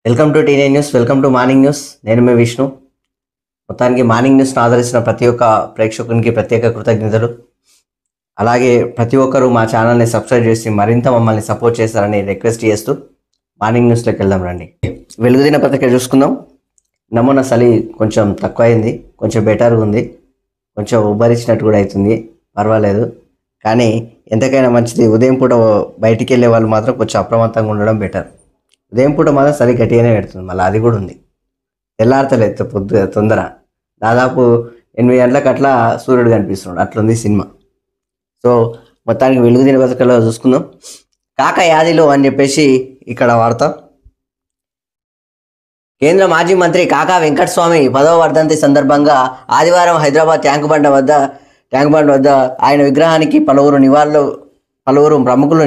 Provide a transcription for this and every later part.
Welcome to టీ9 news. Welcome to morning news. నేను మీ విష్ణు. మొత్తానికి మార్నింగ్ న్యూస్ను ఆదరిస్తున్న ప్రతి ఒక్క ప్రేక్షకునికి ప్రత్యేక కృతజ్ఞతలు. అలాగే ప్రతి ఒక్కరూ మా ఛానల్ని సబ్స్క్రైబ్ చేసి మరింత మమ్మల్ని సపోర్ట్ చేస్తారని రిక్వెస్ట్ చేస్తూ మార్నింగ్ న్యూస్లోకి వెళ్దాం రండి. వెలుగుదిన పత్రిక చూసుకుందాం. నమూనా చలి కొంచెం తక్కువైంది, కొంచెం బెటర్గా ఉంది, కొంచెం ఉబ్బరించినట్టు కూడా అవుతుంది, పర్వాలేదు. కానీ ఎంతకైనా మంచిది ఉదయం పూట బయటికి వెళ్ళే వాళ్ళు మాత్రం కొంచెం అప్రమత్తంగా ఉండడం బెటర్. ఉదయం పూట మాత్రం చలి గట్టిగానే పెడుతుంది, మళ్ళీ అది కూడా ఉంది. తెల్లారతలేదు తొందర, దాదాపు 8 గంటలకు అట్లా సూర్యుడు కనిపిస్తున్నాడు, అట్లుంది సినిమా. సో మొత్తానికి వెలుగు దినపత్రికలో చూసుకుందాం. కాక యాదిలో అని చెప్పేసి ఇక్కడ వార్త. కేంద్ర మాజీ మంత్రి కాకా వెంకటస్వామి 10వ వర్ధంతి సందర్భంగా ఆదివారం హైదరాబాద్ ట్యాంక్ బండ్ వద్ద ఆయన విగ్రహానికి పలువురు ప్రముఖులు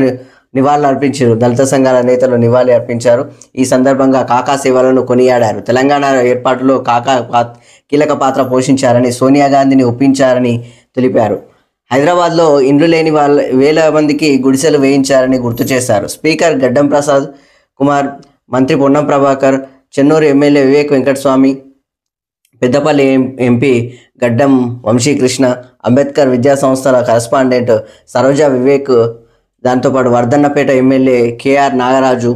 నివాళులు అర్పించారు. దళిత సంఘాల నేతలు నివాళి అర్పించారు. ఈ సందర్భంగా కాకా సేవలను కొనియాడారు. తెలంగాణ ఏర్పాటులో కాకా కీలక పాత్ర పోషించారని, సోనియా గాంధీని ఒప్పించారని తెలిపారు. హైదరాబాద్లో ఇండ్లు లేని వేల మందికి గుడిసెలు వేయించారని గుర్తు చేశారు. స్పీకర్ గడ్డం ప్రసాద్ కుమార్, మంత్రి పొన్నం ప్రభాకర్, చెన్నూరు ఎమ్మెల్యే వివేక్ వెంకటస్వామి, పెద్దపల్లి ఎంపీ గడ్డం వంశీకృష్ణ, అంబేద్కర్ విద్యా సంస్థల కరస్పాండెంట్ సరోజా వివేక్, దాంతోపాటు వర్ధన్నపేట ఎమ్మెల్యే కేఆర్ నాగరాజు,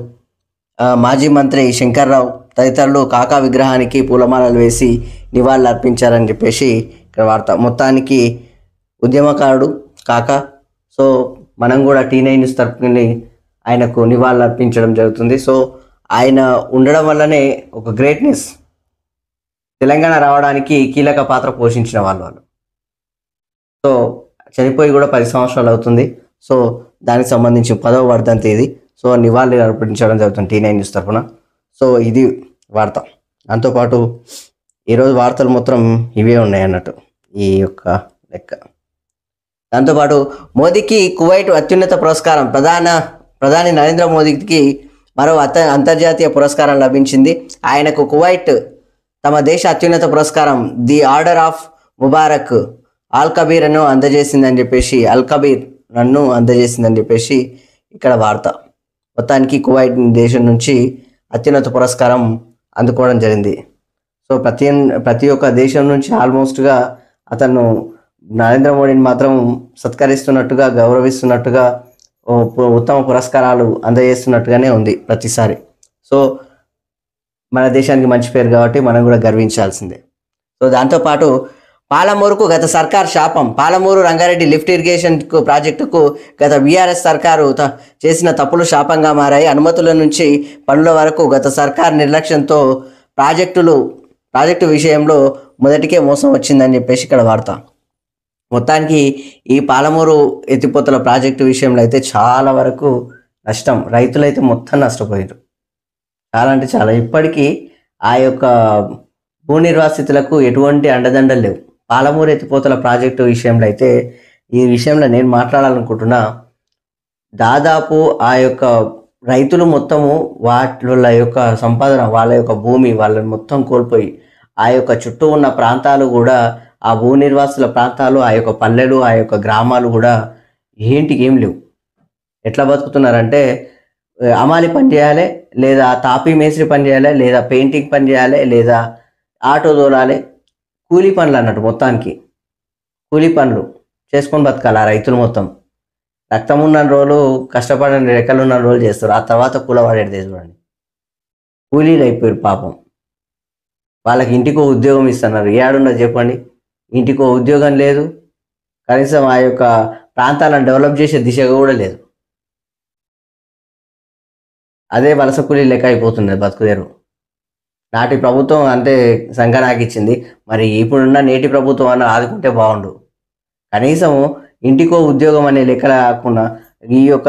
మాజీ మంత్రి శంకర్రావు తదితరులు కాకా విగ్రహానికి పూలమాలలు వేసి నివాళులు అర్పించారని చెప్పేసి ఇక్కడ వార్త. మొత్తానికి ఉద్యమకారుడు కాకా. సో మనం కూడా టీ9 న్యూస్ తరపుని ఆయనకు నివాళులు అర్పించడం జరుగుతుంది. సో ఆయన ఉండడం వల్లనే ఒక గ్రేట్నెస్ తెలంగాణ రావడానికి కీలక పాత్ర పోషించిన వాళ్ళు. సో చనిపోయి కూడా 10 సంవత్సరాలు అవుతుంది. సో దానికి సంబంధించి 10వ వర్ధంతి ఇది. సో నివాళులు అర్పించడం జరుగుతుంది టీ9 న్యూస్ తరఫున. సో ఇది వార్త. దాంతోపాటు ఈరోజు వార్తలు మొత్తం ఇవే ఉన్నాయి అన్నట్టు ఈ యొక్క లెక్క. దాంతోపాటు మోదీకి కువైట్ అత్యున్నత పురస్కారం. ప్రధాని నరేంద్ర మోదీకి మరో అంతర్జాతీయ పురస్కారం లభించింది. ఆయనకు కువైట్ తమ దేశ అత్యున్నత పురస్కారం ది ఆర్డర్ ఆఫ్ ముబారక్ అల్ కబీర్ ను అందజేసిందని చెప్పేసి ఇక్కడ వార్త. మొత్తానికి కువైట్ దేశం నుంచి అత్యున్నత పురస్కారం అందుకోవడం జరిగింది. సో ప్రతి ఒక్క దేశం నుంచి ఆల్మోస్ట్గా అతను నరేంద్ర మోడీని మాత్రం సత్కరిస్తున్నట్టుగా, గౌరవిస్తున్నట్టుగా, ఉత్తమ పురస్కారాలు అందజేస్తున్నట్టుగానే ఉంది ప్రతిసారి. సో మన దేశానికి మంచి పేరు కాబట్టి మనం కూడా గర్వించాల్సిందే. సో దాంతోపాటు పాలమూరుకు గత సర్కార్ శాపం. పాలమూరు రంగారెడ్డి లిఫ్ట్ ఇరిగేషన్ ప్రాజెక్టుకు గత బీఆర్ఎస్ సర్కారు చేసిన తప్పులు శాపంగా మారాయి. అనుమతుల నుంచి పనుల వరకు గత సర్కార్ నిర్లక్ష్యంతో ప్రాజెక్టు విషయంలో మొదటికే మోసం వచ్చిందని చెప్పేసి ఇక్కడ వార్త. మొత్తానికి ఈ పాలమూరు ఎత్తిపోతల ప్రాజెక్టు విషయంలో అయితే చాలా వరకు నష్టం, రైతులైతే మొత్తం నష్టపోయారు. చాలా అంటే చాలా. ఇప్పటికీ ఆ యొక్క భూ నిర్వాసితులకు ఎటువంటి అండదండలు లేవు. పాలమూరు ఎత్తిపోతల ప్రాజెక్టు విషయంలో అయితే ఈ విషయంలో నేను మాట్లాడాలనుకుంటున్నా. దాదాపు ఆ యొక్క రైతులు మొత్తము వాళ్ళ యొక్క సంపాదన, వాళ్ళ యొక్క భూమి వాళ్ళని మొత్తం కోల్పోయి ఆ యొక్క చుట్టూ ఉన్న ప్రాంతాలు కూడా, ఆ భూ నిర్వాసుల ప్రాంతాలు, ఆ యొక్క పల్లెలు, ఆ యొక్క గ్రామాలు కూడా ఏం లేవు. ఎట్లా బతుకుతున్నారంటే అమాలి పని చేయాలి, లేదా తాపీ మేస్త్రి పని చేయాలి, లేదా పెయింటింగ్ పని చేయాలి, లేదా ఆటో తోలాలి, కూలీ పనులు అన్నట్టు. మొత్తానికి కూలీ పనులు చేసుకొని బతకాలి ఆ రైతులు మొత్తం. రక్తం ఉన్న రోజులు, కష్టపడని రెక్కలు ఉన్న రోజులు చేస్తారు, ఆ తర్వాత కూలవాడేది చూడండి. కూలీలు అయిపోయారు పాపం. వాళ్ళకి ఇంటికో ఉద్యోగం ఇస్తున్నారు, ఏడున్నది చెప్పండి. ఇంటికో ఉద్యోగం లేదు, కనీసం ఆ యొక్క ప్రాంతాలను డెవలప్ చేసే దిశగా కూడా లేదు. అదే వలస కూలీ లెక్క అయిపోతుంది బతుకుదేరు. నాటి ప్రభుత్వం అంటే సంఘనాకిచ్చింది, మరి ఇప్పుడున్న నేటి ప్రభుత్వం అన్న ఆదుకుంటే బాగుండు. కనీసం ఇంటికో ఉద్యోగం అనే లెక్క కాకుండా ఈ యొక్క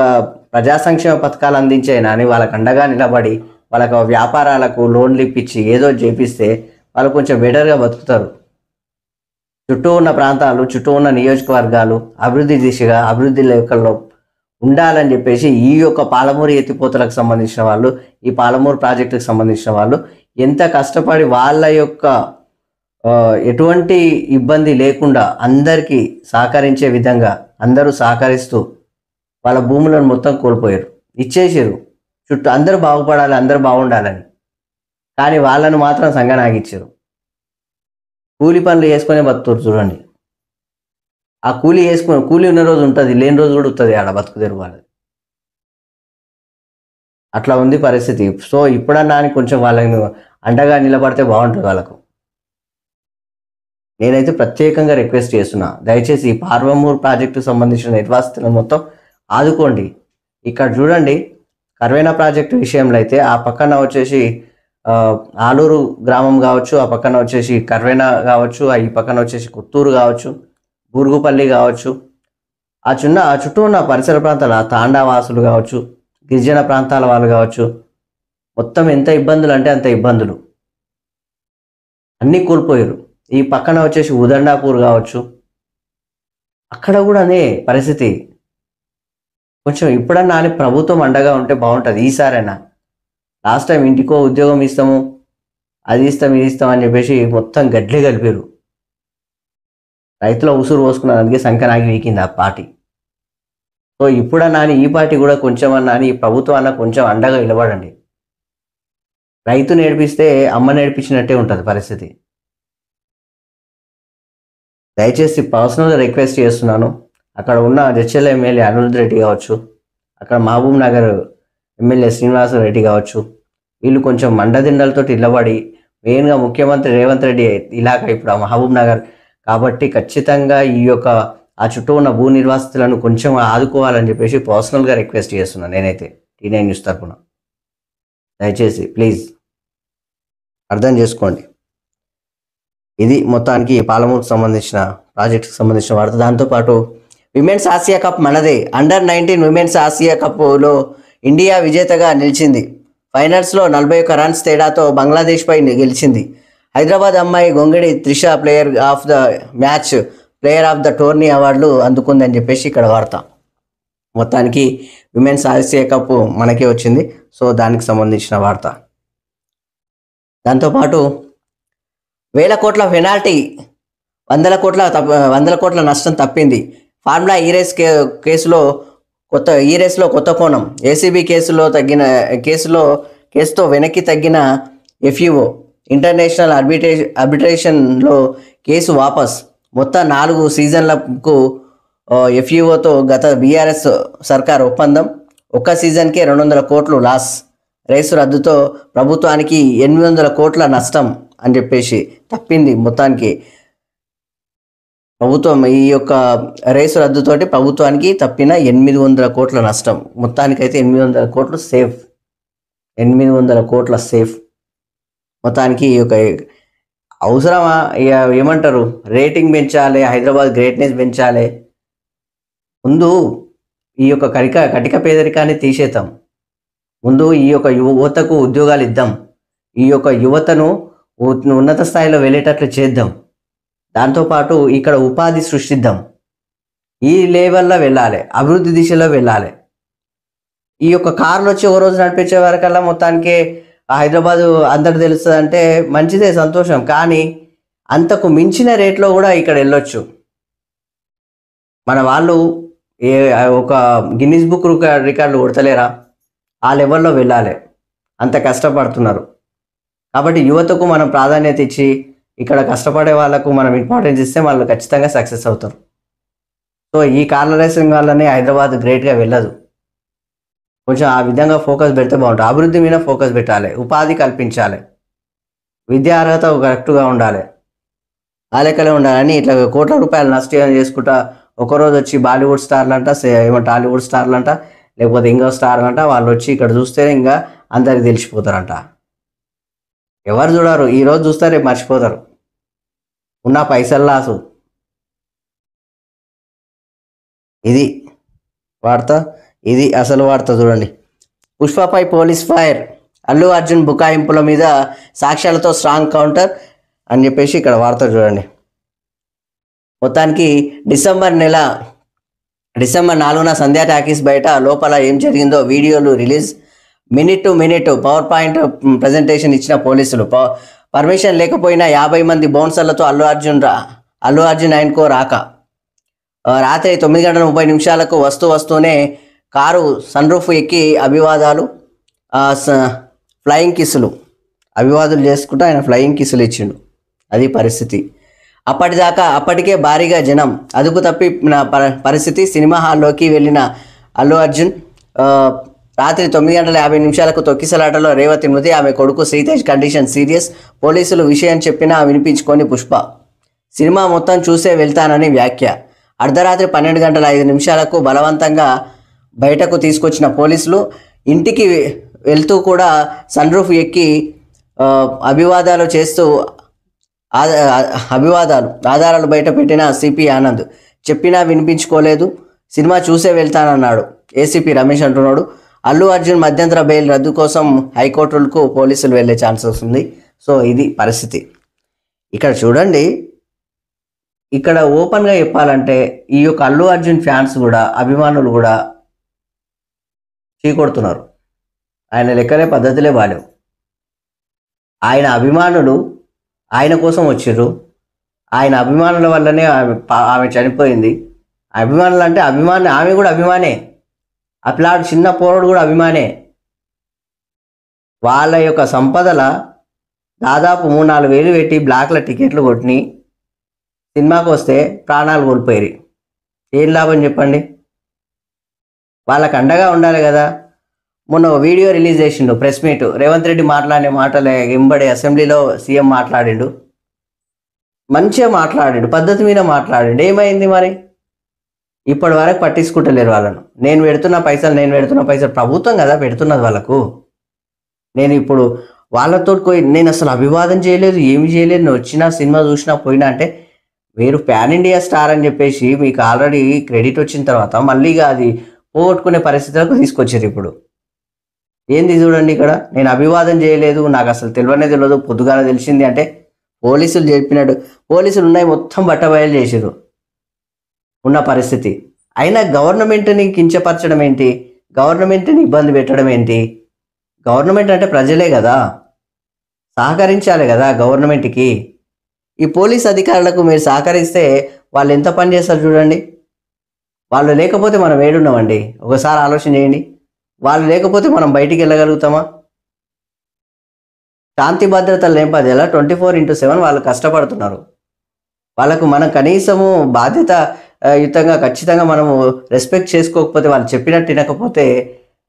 ప్రజా సంక్షేమ పథకాలు అందించే అని వాళ్ళకు అండగా నిలబడి వాళ్ళకు వ్యాపారాలకు లోన్లు ఇప్పించి ఏదో చేపిస్తే వాళ్ళు కొంచెం బెటర్గా బతుకుతారు. చుట్టూ ఉన్న ప్రాంతాలు, చుట్టూ ఉన్న నియోజకవర్గాలు అభివృద్ధి దిశగా, అభివృద్ధి లెక్కల్లో ఉండాలని చెప్పేసి ఈ యొక్క పాలమూరు ఎత్తిపోతలకు సంబంధించిన వాళ్ళు, ఈ పాలమూరు ప్రాజెక్టుకు సంబంధించిన వాళ్ళు ఎంత కష్టపడి వాళ్ళ యొక్క ఎటువంటి ఇబ్బంది లేకుండా అందరికీ సహకరించే విధంగా అందరూ సహకరిస్తూ వాళ్ళ భూములను మొత్తం కోల్పోయారు, ఇచ్చేసారు. చుట్టూ అందరూ బాగుపడాలి, అందరూ బాగుండాలని. కానీ వాళ్ళను మాత్రం సంగనాగిచ్చారు. కూలి పనులు చేసుకునే బతుకుతారు చూడండి. ఆ కూలి ఉన్న రోజు ఉంటుంది, లేని రోజు కూడా ఉంటుంది ఆడ బతుకు తెరువు వాళ్ళది. అట్లా ఉంది పరిస్థితి. సో ఇప్పుడన్నా అని కొంచెం వాళ్ళని అండగా నిలబడితే బాగుంటుంది వాళ్ళకు. నేనైతే ప్రత్యేకంగా రిక్వెస్ట్ చేస్తున్నా, దయచేసి ఈ పార్వమూరు ప్రాజెక్టుకు సంబంధించిన నిర్వాసితులను మొత్తం ఆదుకోండి. ఇక్కడ చూడండి, కర్వేనా ప్రాజెక్టు విషయంలో అయితే ఆ పక్కన వచ్చేసి ఆలూరు గ్రామం కావచ్చు, ఆ పక్కన వచ్చేసి కర్వేనా కావచ్చు, ఈ పక్కన వచ్చేసి కొత్తూరు కావచ్చు, బూరుగుపల్లి కావచ్చు, ఆ చుట్టూ ఉన్న పరిసర ప్రాంతాల తాండావాసులు కావచ్చు, గిరిజన ప్రాంతాల వాళ్ళు కావచ్చు, మొత్తం ఎంత ఇబ్బందులు అంటే అంత ఇబ్బందులు, అన్నీ కోల్పోయారు. ఈ పక్కన వచ్చేసి ఉదండాపూర్ కావచ్చు, అక్కడ కూడా అదే పరిస్థితి. కొంచెం ఇప్పుడన్నా అని ప్రభుత్వం అండగా ఉంటే బాగుంటుంది ఈసారైనా. లాస్ట్ టైం ఇంటికో ఉద్యోగం ఇస్తాము, అది ఇస్తాం ఇది ఇస్తాం అని చెప్పేసి మొత్తం గడ్లే కలిపారు. రైతుల ఉసురు పోసుకున్నారు, అందుకే సంకనాగి వీకింది ఆ పార్టీ. సో ఇప్పుడన్నా అని ఈ పార్టీ కూడా కొంచెం అన్నా అని ఈ ప్రభుత్వం అన్న కొంచెం అండగా నిలబడండి. రైతు నేర్పిస్తే అమ్మ నేర్పించినట్టే ఉంటుంది పరిస్థితి. దయచేసి పర్సనల్గా రిక్వెస్ట్ చేస్తున్నాను, అక్కడ ఉన్న జడ్చర్ల ఎమ్మెల్యే అనిరుద్ రెడ్డి కావచ్చు, అక్కడ మహబూబ్ నగర్ ఎమ్మెల్యే శ్రీనివాస రెడ్డి కావచ్చు, వీళ్ళు కొంచెం మండదిండలతో నిలబడి, మెయిన్గా ముఖ్యమంత్రి రేవంత్ రెడ్డి ఇలాగ ఇప్పుడు ఆ మహబూబ్ నగర్ కాబట్టి ఖచ్చితంగా ఈ యొక్క ఆ చుట్టూ ఉన్న భూ నిర్వాసితులను కొంచెం ఆదుకోవాలని చెప్పేసి పర్సనల్గా రిక్వెస్ట్ చేస్తున్నాను నేనైతే T9 న్యూస్ తరఫున. దయచేసి ప్లీజ్ అర్థం చేసుకోండి. ఇది మొత్తానికి పాలమూరుకు సంబంధించిన ప్రాజెక్టుకి సంబంధించిన వార్త. దాంతోపాటు విమెన్స్ ఆసియా కప్ మనదే. అండర్-19 విమెన్స్ ఆసియా కప్లో ఇండియా విజేతగా నిలిచింది. ఫైనల్స్లో 41 రన్స్ తేడాతో బంగ్లాదేశ్పై గెలిచింది. హైదరాబాద్ అమ్మాయి Gongidi Trisha player of the match, player of the tourney అవార్డులు అందుకుందని చెప్పేసి ఇక్కడ వార్త. మొత్తానికి విమెన్స్ ఆసియా కప్ మనకే వచ్చింది. సో దానికి సంబంధించిన వార్త. దాంతోపాటు 1000 కోట్ల పెనాల్టీ, 100 కోట్ల నష్టం తప్పింది. ఫార్ములా కేసులో కొత్త కోణం. ఏసీబీ కేసుతో వెనక్కి తగ్గిన FIO. ఇంటర్నేషనల్ ఆర్బిట్రేషన్లో కేసు వాపస్. మొత్తం 4 సీజన్లకు FIOతో గత బీఆర్ఎస్ సర్కార్ ఒప్పందం. ఒక్క సీజన్కే 200 కోట్లు లాస్. రేసు రద్దుతో ప్రభుత్వానికి 800 కోట్ల నష్టం అని చెప్పేసి తప్పింది. మొత్తానికి ప్రభుత్వం ఈ యొక్క రేసు రద్దుతోటి ప్రభుత్వానికి తప్పిన 800 కోట్ల నష్టం. మొత్తానికైతే 800 కోట్లు సేఫ్. 800 కోట్ల సేఫ్. మొత్తానికి ఈ యొక్క అవసరమా, ఏమంటారు, రేటింగ్ పెంచాలి, హైదరాబాద్ గ్రేట్నెస్ పెంచాలి. ముందు ఈ యొక్క కటిక పేదరికాన్ని తీసేద్దాం. ముందు ఈ యొక్క యువతకు ఉద్యోగాలు ఇద్దాం. ఈ యొక్క యువతను ఉన్నత స్థాయిలో వెళ్ళేటట్లు చేద్దాం. దాంతోపాటు ఇక్కడ ఉపాధి సృష్టిద్దాం. ఈ లెవెల్లో వెళ్ళాలి, అభివృద్ధి దిశలో వెళ్ళాలి. ఈ యొక్క కార్లు వచ్చి ఒక రోజు నడిపించే వరకల్లా మొత్తానికి హైదరాబాదు అందరు తెలుస్తుంది అంటే మంచిదే, సంతోషం. కానీ అంతకు మించిన రేట్లో కూడా ఇక్కడ వెళ్ళొచ్చు. మన వాళ్ళు ఒక గిన్నిస్ బుక్ రికార్డులు కొడతలేరా? ఆ లెవెల్లో వెళ్ళాలి. అంత కష్టపడుతున్నారు కాబట్టి యువతకు మనం ప్రాధాన్యత ఇచ్చి ఇక్కడ కష్టపడే వాళ్ళకు మనం ఇంపార్టెన్స్ ఇస్తే వాళ్ళు ఖచ్చితంగా సక్సెస్ అవుతారు. సో ఈ కార్ల రేసింగ్ వల్లనే హైదరాబాద్ గ్రేట్గా వెళ్ళదు. కొంచెం ఆ విధంగా ఫోకస్ పెడితే బాగుంటుంది. అభివృద్ధి మీద ఫోకస్ పెట్టాలి, ఉపాధి కల్పించాలి, విద్యా అర్హత కరెక్ట్గా ఉండాలి, ఆ లెక్కలే ఉండాలని ఇట్లా కోట్ల రూపాయలు నష్టం చేసుకుంటా ఒకరోజు వచ్చి బాలీవుడ్ స్టార్లు అంట, టాలీవుడ్ స్టార్లు అంట, లేకపోతే ఇంకో స్టార్లు అంట, వాళ్ళు వచ్చి ఇక్కడ చూస్తే ఇంకా అందరికి తెలిసిపోతారంట. ఎవరు చూడరు, ఈరోజు చూస్తారు, రేపు మర్చిపోతారు. ఉన్న పైసలు లాసు. ఇది వార్త, ఇది అసలు వార్త. చూడండి, పుష్పపై పోలీస్ ఫైర్, అల్లు అర్జున్ బుకాయింపుల మీద సాక్ష్యాలతో స్ట్రాంగ్ కౌంటర్ అని చెప్పేసి ఇక్కడ వార్త చూడండి. మొత్తానికి డిసెంబర్ 4న సంధ్యా టాకీస్ బయట లోపల ఏం జరిగిందో వీడియోలు release. Minute to minute power point presentation ఇచ్చిన పోలీసులు. పర్మిషన్ లేకపోయినా 50 మంది బౌన్సర్లతో అల్లు అర్జున్ ఆయనకో రాక. రాత్రి 9:30 వస్తూనే కారు సన్ రూఫ్ ఎక్కి అభివాదాలు, ఫ్లయింగ్ కిస్సులు. అభివాదులు చేసుకుంటూ ఆయన ఫ్లయింగ్ కిసులు ఇచ్చిండు. అది పరిస్థితి. అప్పటికే భారీగా జనం అదుపు తప్పిన పరిస్థితి. సినిమా హాల్లోకి వెళ్ళిన అల్లు అర్జున్ రాత్రి 9:50 తొక్కిసలాటలో రేవతి మృతి, ఆమె కొడుకు శ్రీతేజ్ కండిషన్ సీరియస్. పోలీసులు విషయం చెప్పినా వినిపించుకొని పుష్ప సినిమా మొత్తం చూసే వెళ్తానని వ్యాఖ్య. అర్ధరాత్రి 12:05 బలవంతంగా బయటకు తీసుకొచ్చిన పోలీసులు ఇంటికి వెళ్తూ కూడా సన్ రూఫ్ ఎక్కి అభివాదాలు చేస్తూ ఆధారాలు బయట పెట్టిన సిపి ఆనంద్ చెప్పినా వినిపించుకోలేదు. సినిమా చూసే వెళ్తానన్నాడు ఏసీపీ రమేష్ అంటున్నాడు. అల్లు అర్జున్ మధ్యంతర బెయిల్ రద్దు కోసం హైకోర్టులకు పోలీసులు వెళ్ళే ఛాన్సెస్ ఉంది. సో ఇది పరిస్థితి. ఇక్కడ చూడండి, ఇక్కడ ఓపెన్గా చెప్పాలంటే ఈ యొక్క అల్లు అర్జున్ ఫ్యాన్స్ కూడా అభిమానులు కూడా చీకొడుతున్నారు. ఆయన లెక్కలే పద్ధతులే బాలేవు. ఆయన అభిమానులు ఆయన కోసం వచ్చిర్రు. ఆయన అభిమానుల వల్లనే ఆమె చనిపోయింది. అభిమానులు అంటే ఆమె కూడా అభిమానే. ఆ పిల్లాడు చిన్న పోరడు కూడా అభిమానే. వాళ్ళ యొక్క సంపదల దాదాపు 3-4 వేలు పెట్టి బ్లాక్ల టికెట్లు కొట్టి సినిమాకి వస్తే ప్రాణాలు కోల్పోయారు. ఏం లాభం చెప్పండి? వాళ్ళకు అండగా ఉండాలి కదా. మొన్న వీడియో రిలీజ్ చేసిండు, ప్రెస్ మీట్. రేవంత్ రెడ్డి మాట్లాడిన మాటలే ఎంబడి అసెంబ్లీలో సీఎం మాట్లాడిండు, మంచిగా మాట్లాడిండు, పద్ధతి మీద మాట్లాడిండు. ఏమైంది మరి? ఇప్పటి వరకు పట్టించుకుంటలేరు వాళ్ళను. నేను పెడుతున్న పైసలు ప్రభుత్వం కదా పెడుతున్నది వాళ్ళకు. నేను ఇప్పుడు వాళ్ళతో నేను అసలు అభివాదం చేయలేదు, ఏమి చేయలేదు. నేను వచ్చినా సినిమా చూసినా పోయినా అంటే మీరు ప్యాన్ ఇండియా స్టార్ అని చెప్పేసి మీకు ఆల్రెడీ క్రెడిట్ వచ్చిన తర్వాత మళ్ళీ అది పోగొట్టుకునే పరిస్థితులకు తీసుకొచ్చారు. ఇప్పుడు ఏంది చూడండి, ఇక్కడ నేను అభివాదం చేయలేదు, నాకు అసలు తెలియదు, పొద్దుగాల తెలిసింది అంటే పోలీసులు చెప్పినట్టు. పోలీసులు ఉన్నాయి మొత్తం బట్టబయలు చేసారు ఉన్న పరిస్థితి. అయినా గవర్నమెంట్ని కించపరచడం ఏంటి? గవర్నమెంట్ని ఇబ్బంది పెట్టడం ఏంటి? గవర్నమెంట్ అంటే ప్రజలే కదా, సహకరించాలి కదా గవర్నమెంట్కి. ఈ పోలీస్ అధికారులకు మీరు సహకరిస్తే వాళ్ళు ఎంత పని చేస్తారు చూడండి. వాళ్ళు లేకపోతే మనం ఏడున్నామండి? ఒకసారి ఆలోచన చేయండి. వాళ్ళు లేకపోతే మనం బయటికి వెళ్ళగలుగుతామా? శాంతి భద్రతలు లేపదేలా 24/7 వాళ్ళు కష్టపడుతున్నారు. వాళ్ళకు మనం కనీసము బాధ్యతాయుతంగా ఖచ్చితంగా మనము రెస్పెక్ట్ చేసుకోకపోతే, వాళ్ళు చెప్పినట్టు వినకపోతే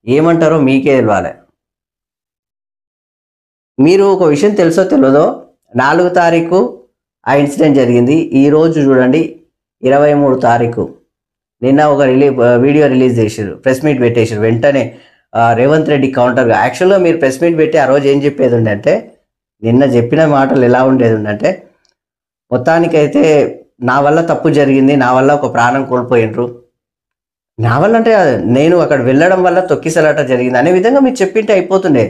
ఏమంటారో మీకే తెలియాలి. మీరు ఒక విషయం తెలుసో తెలియదో, 4 తారీఖు ఆ ఇన్సిడెంట్ జరిగింది. ఈరోజు చూడండి 23 తారీఖు. నిన్న ఒక వీడియో రిలీజ్ చేసారు, ప్రెస్ మీట్ పెట్టేసారు. వెంటనే రేవంత్ రెడ్డి కౌంటర్గా. యాక్చువల్గా మీరు ప్రెస్ మీట్ పెట్టి ఆ రోజు ఏం చెప్పేది ఉండంటే, నిన్న చెప్పిన మాటలు ఎలా ఉండేది ఉందంటే, మొత్తానికైతే నా వల్ల తప్పు జరిగింది, నా వల్ల ఒక ప్రాణం కోల్పోయినరు, నా వల్ల అంటే నేను అక్కడ వెళ్ళడం వల్ల తొక్కిసలాట జరిగింది అనే విధంగా మీరు చెప్పింటే అయిపోతుండే.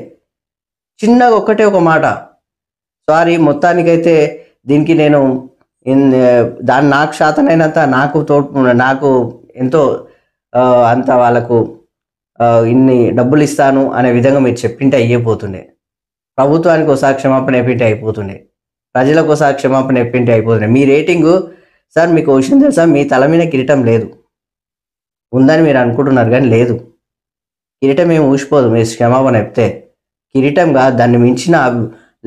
చిన్నగా ఒక మాట, సారీ మొత్తానికైతే దీనికి నేను దాన్ని నాకు శాతనైనంత నాకు ఎంతో అంత వాళ్ళకు ఇన్ని డబ్బులు ఇస్తాను అనే విధంగా మీరు చెప్పింటే అయ్యిపోతుండే. ప్రభుత్వానికి ఒకసారి క్షమాపణ చెప్పింటే అయిపోతుండే, ప్రజలకు ఒకసారి క్షమాపణ చెప్పింటే అయిపోతుండే. మీ రేటింగు సార్, మీకు విషయం తెలుసా, మీ తల మీద కిరీటం లేదు, ఉందని మీరు అనుకుంటున్నారు కానీ లేదు. కిరీటం ఏమి ఊసిపోదు మీరు క్షమాపణ చెప్తే. కిరీటం కాదు, దాన్ని మించిన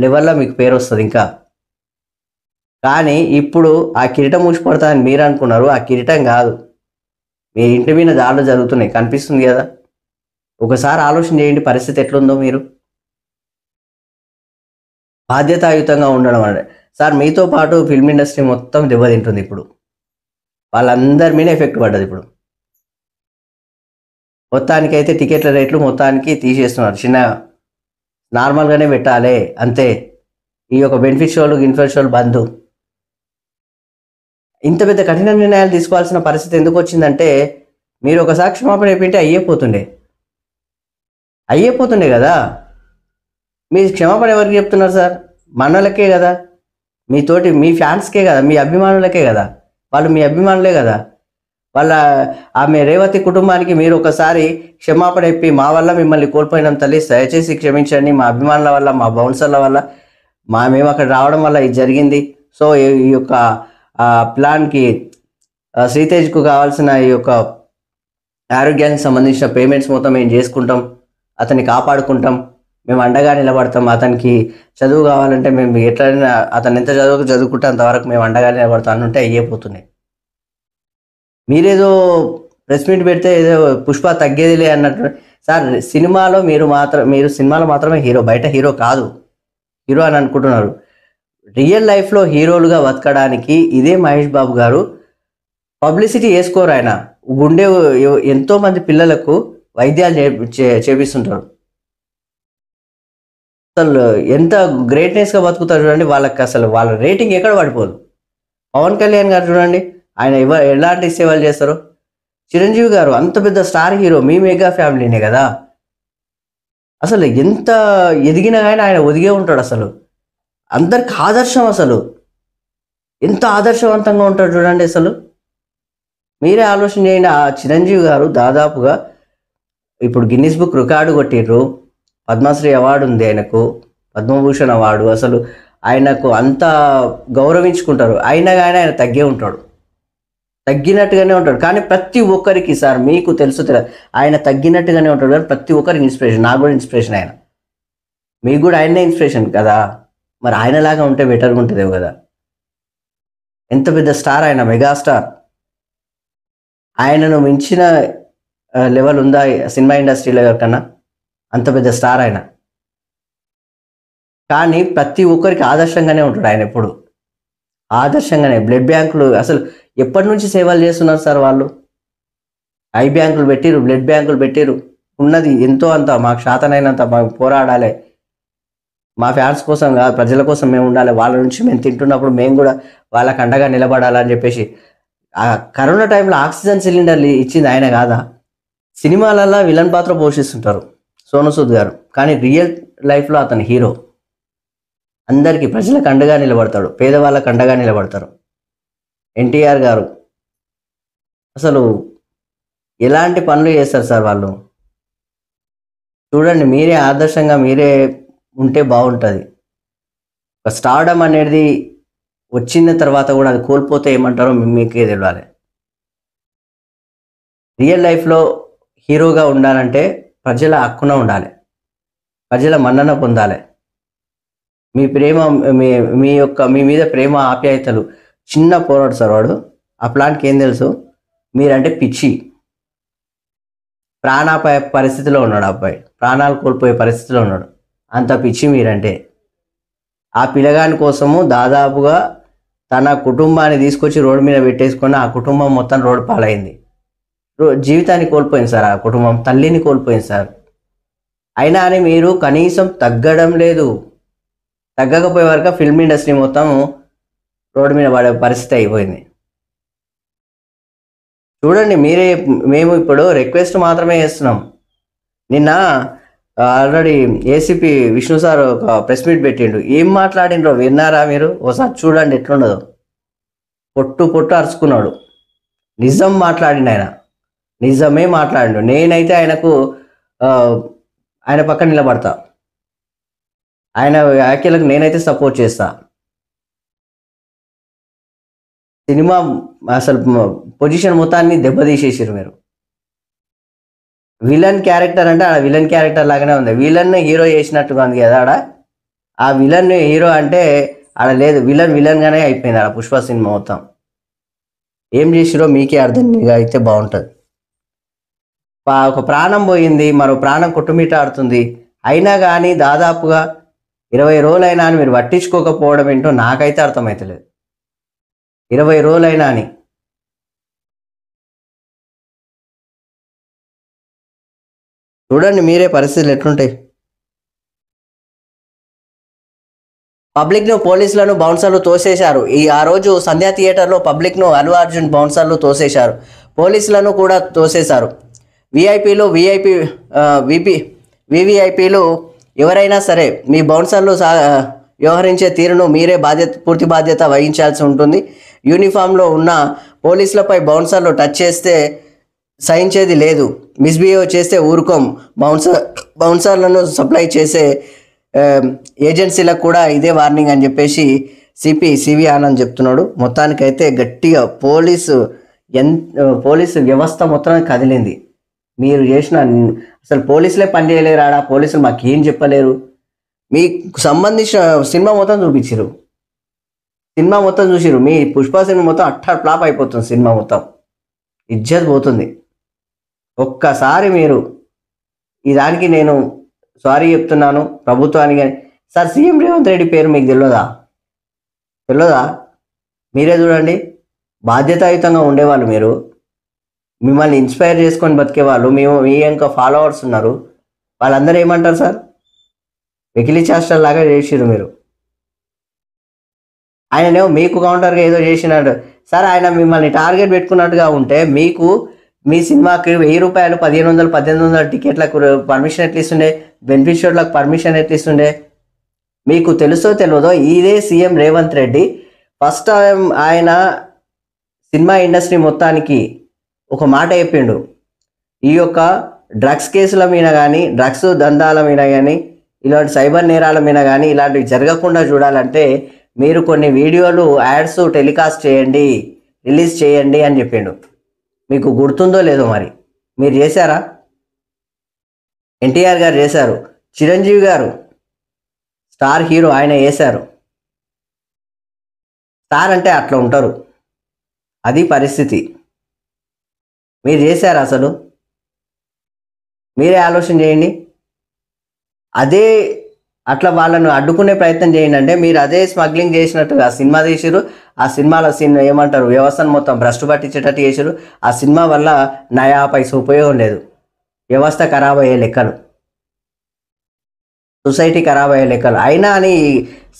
లెవెల్లో మీకు పేరు వస్తుంది ఇంకా. కానీ ఇప్పుడు ఆ కిరీటం ఊసిపడతానని మీరు అనుకున్నారు, ఆ కిరీటం కాదు. మీ ఇంటి మీద దాడులు జరుగుతున్నాయి, కనిపిస్తుంది కదా. ఒకసారి ఆలోచన చేయండి పరిస్థితి ఎట్లుందో. మీరు బాధ్యతాయుతంగా ఉండడం అంటే సార్, మీతో పాటు ఫిల్మ్ ఇండస్ట్రీ మొత్తం దెబ్బతింటుంది ఇప్పుడు. వాళ్ళందరి మీద ఎఫెక్ట్ పడ్డది ఇప్పుడు. మొత్తానికైతే టికెట్ల రేట్లు మొత్తానికి తీసేస్తున్నారు. చిన్న నార్మల్గానే పెట్టాలి అంతే. ఈ యొక్క బెనిఫిట్ షోలు బంద్. ఇంత పెద్ద కఠిన నిర్ణయాలు తీసుకోవాల్సిన పరిస్థితి ఎందుకు వచ్చిందంటే, మీరు ఒకసారి క్షమాపణ చెప్పింటే అయ్యేపోతుండే కదా. మీ క్షమాపణ ఎవరికి చెప్తున్నారు సార్? మనలకే కదా, మీ ఫ్యాన్స్కే కదా, మీ అభిమానులకే కదా. వాళ్ళు మీ అభిమానులే కదా. ఆమె రేవతి కుటుంబానికి మీరు ఒకసారి క్షమాపణ చెప్పి, మా వల్ల మిమ్మల్ని కోల్పోయినాం తల్లి, దయచేసి క్షమించండి, మా అభిమానుల వల్ల, మా బౌన్సర్ల వల్ల, మేము అక్కడ రావడం వల్ల ఇది జరిగింది. సో ఈ యొక్క ప్లాన్కి శ్రీతేజ్కు కావాల్సిన ఈ యొక్క ఆరోగ్యానికి సంబంధించిన పేమెంట్స్ మొత్తం మేము చేసుకుంటాం, అతన్ని కాపాడుకుంటాం, మేము అండగా నిలబడతాం, అతనికి చదువు కావాలంటే మేము ఎట్లయినా అతను ఎంత చదువుకుంటే అంతవరకు మేము అండగా నిలబడతాం అని ఉంటే అయ్యేపోతున్నాయి. మీరేదో ప్రెస్ మీట్ పెడితే ఏదో పుష్ప తగ్గేదిలే అన్నట్టు. సార్ మీరు సినిమాలో మాత్రమే హీరో, బయట హీరో కాదు. హీరో అని అనుకుంటున్నారు. రియల్ లైఫ్లో హీరోలుగా బతకడానికి ఇదే మహేష్ బాబు గారు పబ్లిసిటీ చేసుకోరు. ఆయన గుండె ఎంతో మంది పిల్లలకు వైద్యాలు చేపిస్తుంటారు. అసలు ఎంత గ్రేట్నెస్గా బతుకుతారు చూడండి. వాళ్ళకి అసలు వాళ్ళ రేటింగ్ ఎక్కడ పడిపోదు. పవన్ కళ్యాణ్ గారు చూడండి, ఆయన ఎలాంటి సేవలు చేస్తారు. చిరంజీవి గారు అంత పెద్ద స్టార్ హీరో, మీ మెగా ఫ్యామిలీనే కదా. అసలు ఎంత ఎదిగినా కానీ ఆయన ఒదిగే ఉంటాడు. అసలు అందరికి ఆదర్శం. అసలు ఎంత ఆదర్శవంతంగా ఉంటాడు చూడండి. అసలు మీరే ఆలోచన చేయండి. ఆ చిరంజీవి గారు దాదాపుగా ఇప్పుడు గిన్నిస్ బుక్ రికార్డు కొట్టిర్రు. పద్మశ్రీ అవార్డు ఉంది ఆయనకు, పద్మభూషణ్ అవార్డు. అసలు ఆయనకు అంత గౌరవించుకుంటారు. అయినా కానీ ఆయన తగ్గినట్టుగానే ఉంటాడు. కానీ ప్రతి ఒక్కరికి, సార్ మీకు తెలుసు ఆయన తగ్గినట్టుగానే ఉంటాడు. కానీ ప్రతి ఒక్కరికి ఇన్స్పిరేషన్. నాకు కూడా ఇన్స్పిరేషన్ ఆయన. మీకు కూడా ఆయనే ఇన్స్పిరేషన్ కదా. మరి ఆయనలాగా ఉంటే బెటర్గా ఉంటుందేమో కదా. ఎంత పెద్ద స్టార్ ఆయన, మెగాస్టార్. ఆయనను మించిన లెవెల్ ఉందా సినిమా ఇండస్ట్రీలో ఎవరికన్నా? అంత పెద్ద స్టార్ ఆయన. కానీ ప్రతి ఒక్కరికి ఆదర్శంగానే ఉంటాడు ఆయన. ఎప్పుడు ఆదర్శంగానే. బ్లడ్ బ్యాంకులు అసలు ఎప్పటి నుంచి సేవలు చేస్తున్నారు సార్ వాళ్ళు. ఐ బ్యాంకులు పెట్టిరు, బ్లడ్ బ్యాంకులు పెట్టిరు. ఉన్నది ఎంతో అంత మాకు శాతనైనంత మాకు పోరాడాలి. మా ఫ్యాన్స్ కోసం కాదు, ప్రజల కోసం మేము ఉండాలి. వాళ్ళ నుంచి మేము తింటున్నప్పుడు మేము కూడా వాళ్ళకి అండగా నిలబడాలని చెప్పేసి ఆ కరోనా టైంలో ఆక్సిజన్ సిలిండర్లు ఇచ్చింది ఆయన కాదా? సినిమాలలో విలన్ పాత్ర పోషిస్తుంటారు సోను సూద్ గారు, కానీ రియల్ లైఫ్లో అతను హీరో. అందరికీ ప్రజలకు అండగా నిలబడతాడు, పేదవాళ్ళకు అండగా నిలబడతారు. ఎన్టీఆర్ గారు అసలు ఎలాంటి పనులు చేస్తారు సార్ వాళ్ళు. చూడండి, మీరే ఆదర్శంగా మీరే ఉంటే బాగుంటుంది. ఒక స్టార్డమ్ అనేది వచ్చిన తర్వాత కూడా అది కోల్పోతే ఏమంటారో మీకే తెలియాలి. రియల్ లైఫ్లో హీరోగా ఉండాలంటే ప్రజల హక్కున ఉండాలి, ప్రజల మన్నన పొందాలి. మీ ప్రేమ మీ మీద ప్రేమ ఆప్యాయతలు. చిన్న పోరాడు సార్ వాడు. ఆ ప్లాంట్కి ఏం తెలుసు? మీరంటే పిచ్చి. ప్రాణాపాయ పరిస్థితిలో ఉన్నాడు అబ్బాయి, ప్రాణాలు కోల్పోయే పరిస్థితిలో ఉన్నాడు. అంత పిచ్చి మీరంటే. ఆ పిల్లగాని కోసము దాదాపుగా తన కుటుంబాన్ని తీసుకొచ్చి రోడ్డు మీద పెట్టేసుకొని ఆ కుటుంబం మొత్తం రోడ్డు పాలైంది. జీవితాన్ని కోల్పోయింది సార్, ఆ కుటుంబం తల్లిని కోల్పోయింది సార్. అయినా అని మీరు కనీసం తగ్గడం లేదు. తగ్గకపోయే వరకు ఫిల్మ్ ఇండస్ట్రీ మొత్తం రోడ్డు మీద పడే పరిస్థితి అయిపోయింది. చూడండి, మేము ఇప్పుడు రిక్వెస్ట్ మాత్రమే చేస్తున్నాం. నిన్న ఆల్రెడీ ఏసీపీ విష్ణు సార్ ఒక ప్రెస్ మీట్ పెట్టిండు. ఏం మాట్లాడిండ్రో విన్నారా మీరు? ఒకసారి చూడండి ఎట్లుండదో. పొట్టు అరుచుకున్నాడు. నిజం మాట్లాడిండు ఆయన, నిజమే మాట్లాడిండు. నేనైతే ఆయన పక్కన నిలబడతా. ఆయన వ్యాఖ్యలకు నేనైతే సపోర్ట్ చేస్తా. సినిమా అసలు పొజిషన్ మొత్తాన్ని దెబ్బతీసేసారు మీరు. విలన్ క్యారెక్టర్ అంటే ఆడ విలన్ క్యారెక్టర్ లాగానే ఉంది. విలన్ హీరో చేసినట్టుగా ఉంది కదా ఆడ. ఆ విలన్ హీరో అంటే ఆడ లేదు, విలన్గానే అయిపోయింది ఆడ పుష్ప సినిమా మొత్తం. ఏం చేసిరో మీకే అర్థంగా అయితే బాగుంటుంది. ఒక ప్రాణం పోయింది, మరో ప్రాణం కొట్టుమిట్ట ఆడుతుంది. అయినా కానీ దాదాపుగా 20 రోజులైనా అని మీరు పట్టించుకోకపోవడం ఏంటో నాకైతే అర్థమవుతలేదు. 20 రోజులైనా అని. చూడండి మీరే పరిస్థితులు ఎట్లుంటాయి. పబ్లిక్ను పోలీసులను బౌన్సర్లు తోసేశారు. ఆ రోజు సంధ్యా థియేటర్లో పబ్లిక్ను అల్లు అర్జున్ బౌన్సర్లు తోసేశారు. పోలీసులను కూడా తోసేశారు. వివిఐపీలు ఎవరైనా సరే మీ బౌన్సర్లు వ్యవహరించే తీరును మీరే పూర్తి బాధ్యత వహించాల్సి ఉంటుంది. యూనిఫామ్లో ఉన్న పోలీసులపై బౌన్సర్లు టచ్ చేస్తే సహించేది లేదు. మిస్బిహేవ్ చేస్తే ఊరుకోం. బౌన్సర్లను సప్లై చేసే ఏజెన్సీలకు కూడా ఇదే వార్నింగ్ అని చెప్పేసి సివి ఆనంద్ చెప్తున్నాడు. మొత్తానికైతే గట్టిగా పోలీసు వ్యవస్థ మొత్తం కదిలింది. మీరు చేసిన అసలు పోలీసులే పని చేయలేరు ఆడ, పోలీసులు మాకు ఏం చెప్పలేరు. మీకు సంబంధించిన సినిమా మొత్తం చూపించారు, సినిమా మొత్తం చూసిరు. మీ పుష్ప సినిమా మొత్తం అట్టర్ ఫ్లాప్ అయిపోతుంది, సినిమా మొత్తం ఇజ్జత్ పోతుంది. ఒక్కసారి మీరు ఈ దానికి నేను సారీ చెప్తున్నాను ప్రభుత్వానికి. సార్ సీఎం రేవంత్ రెడ్డి పేరు మీకు తెలియదా? మీరే చూడండి, బాధ్యతాయుతంగా ఉండేవాళ్ళు మీరు, మిమ్మల్ని ఇన్స్పైర్ చేసుకొని బతికేవాళ్ళు, మీ ఇంకా ఫాలోవర్స్ ఉన్నారు. వాళ్ళందరూ ఏమంటారు సార్? వెకిలి చేష్టల్ లాగా చేసిరు మీరు. ఆయననేమో మీకు కౌంటర్గా ఏదో చేసినాడు సార్. ఆయన మిమ్మల్ని టార్గెట్ పెట్టుకున్నట్టుగా ఉంటే మీకు మీ సినిమాకి 1000 రూపాయలు, 1500, 1800 టికెట్లకు పర్మిషన్ ఎట్లా ఇస్తుండే, బెనిఫిట్ షోలకు పర్మిషన్ ఎట్లా ఇస్తుండే? మీకు తెలుసో తెలియదో ఇదే CM Revanth Reddy first time ఆయన సినిమా ఇండస్ట్రీ మొత్తానికి ఒక మాట చెప్పిండు. ఈ యొక్క డ్రగ్స్ కేసుల మీద కానీ, డ్రగ్స్ దందాల మీద కానీ, ఇలాంటి సైబర్ నేరాల మీద కానీ ఇలాంటివి జరగకుండా చూడాలంటే మీరు కొన్ని వీడియోలు, యాడ్స్ టెలికాస్ట్ చేయండి, రిలీజ్ చేయండి అని చెప్పిండు. మీకు గుర్తుందో లేదో మరి, మీరు చేశారా? ఎన్టీఆర్ గారు చేశారు, చిరంజీవి గారు స్టార్ హీరో, ఆయన చేశారు. స్టార్ అంటే అట్లా ఉంటారు, అది పరిస్థితి. మీరు చేశారు అసలు? మీరే ఆలోచన చేయండి. అదే అట్లా వాళ్ళను అడ్డుకునే ప్రయత్నం చేయండి. అంటే మీరు అదే స్మగ్లింగ్ చేసినట్టుగా సినిమా తీసిరు, ఆ సినిమాలో ఏమంటారు, వ్యవస్థను మొత్తం భ్రష్టు పట్టించేటట్టు చేసిరు. ఆ సినిమా వల్ల నయా పైసా ఉపయోగం లేదు, వ్యవస్థ ఖరాబ్ అయ్యే లెక్కలు, సొసైటీ ఖరాబ్ అయ్యే లెక్కలు. అయినా అని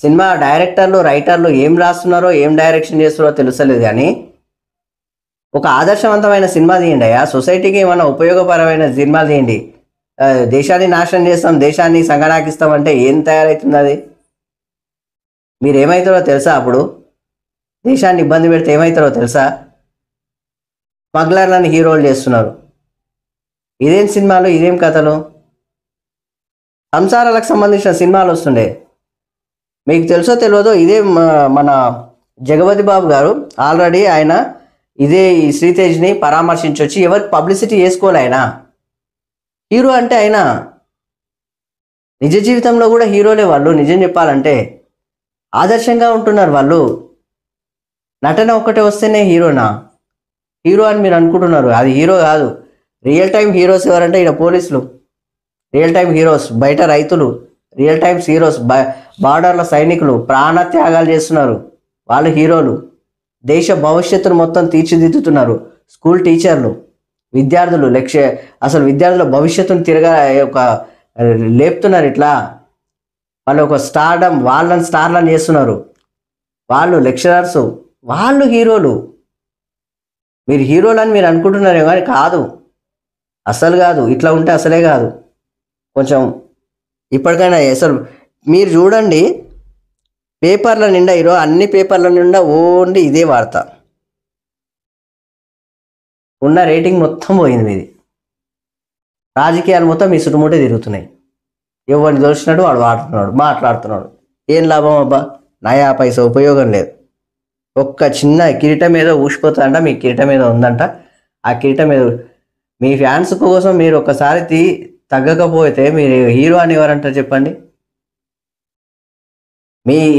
సినిమా డైరెక్టర్లు, రైటర్లు ఏం రాస్తున్నారో, ఏం డైరెక్షన్ చేస్తున్నారో తెలుసలేదు, కానీ ఒక ఆదర్శవంతమైన సినిమా తీయండి అయ్యా, సొసైటీకి ఏమైనా ఉపయోగపరమైన సినిమా తీయండి. దేశాన్ని నాశనం చేస్తాం, దేశాన్ని సంగనాకిస్తాం అంటే ఏం తయారవుతుంది? అది మీరు ఏమవుతారో తెలుసా? అప్పుడు దేశాన్ని ఇబ్బంది పెడితే ఏమవుతారో తెలుసా? స్మగ్లర్లను హీరోలు చేస్తున్నారు. ఇదేం సినిమాలు, ఇదేం కథలు? సంసారాలకు సంబంధించిన సినిమాలు వస్తుండే. మీకు తెలుసో తెలియదో ఇదే మన జగపతి బాబు గారు ఆల్రెడీ ఆయన ఇదే ఈ శ్రీతేజ్ని పరామర్శించి వచ్చి ఎవరికి పబ్లిసిటీ చేసుకోలే. ఆయన హీరో అంటే ఆయన నిజ జీవితంలో కూడా హీరోలే వాళ్ళు. నిజం చెప్పాలంటే ఆదర్శంగా ఉంటున్నారు వాళ్ళు. నటన ఒక్కటే వస్తేనే హీరోనా? హీరో అని మీరు అనుకుంటున్నారు, అది హీరో కాదు. రియల్ టైం హీరోస్ ఎవరంటే ఈయన పోలీసులు, రియల్ టైం హీరోస్ బయట రైతులు, రియల్ టైమ్స్ హీరోస్ బార్డర్ల సైనికులు, ప్రాణ త్యాగాలు చేస్తున్నారు, వాళ్ళు హీరోలు. దేశ భవిష్యత్తును మొత్తం తీర్చిదిద్దుతున్నారు. స్కూల్ టీచర్లు, విద్యార్థులు, అసలు విద్యార్థుల భవిష్యత్తును ఒక లేపుతున్నారు. ఇట్లా వాళ్ళు ఒక వాళ్ళని స్టార్లను చేస్తున్నారు. వాళ్ళు లెక్చరర్స్, వాళ్ళు హీరోలు. మీరు హీరోలు అని మీరు అనుకుంటున్నారే కానీ కాదు, అసలు కాదు. ఇట్లా ఉంటే అసలే కాదు. కొంచెం ఇప్పటికైనా అసలు మీరు చూడండి, పేపర్ల నిండా ఈరోజు అన్ని పేపర్ల నిండా ఓన్లీ ఇదే వార్త. ఉన్న రేటింగ్ మొత్తం పోయింది మీది. రాజకీయాలు మొత్తం మీ చుట్టుముట్టే తిరుగుతున్నాయి. ఎవరిని దోచినాడు వాడు మాట్లాడుతున్నాడు. ఏం లాభం అబ్బా? నయా పైసా ఉపయోగం లేదు. ఒక్క చిన్న కిరీటం ఏదో ఊసిపోతుందంట, మీ కిరీటం ఏదో ఉందంట. ఆ కిరీటం ఏదో మీ ఫ్యాన్స్ కోసం మీరు ఒక్కసారి తగ్గకపోతే మీరు హీరో అని ఎవరంటారు చెప్పండి?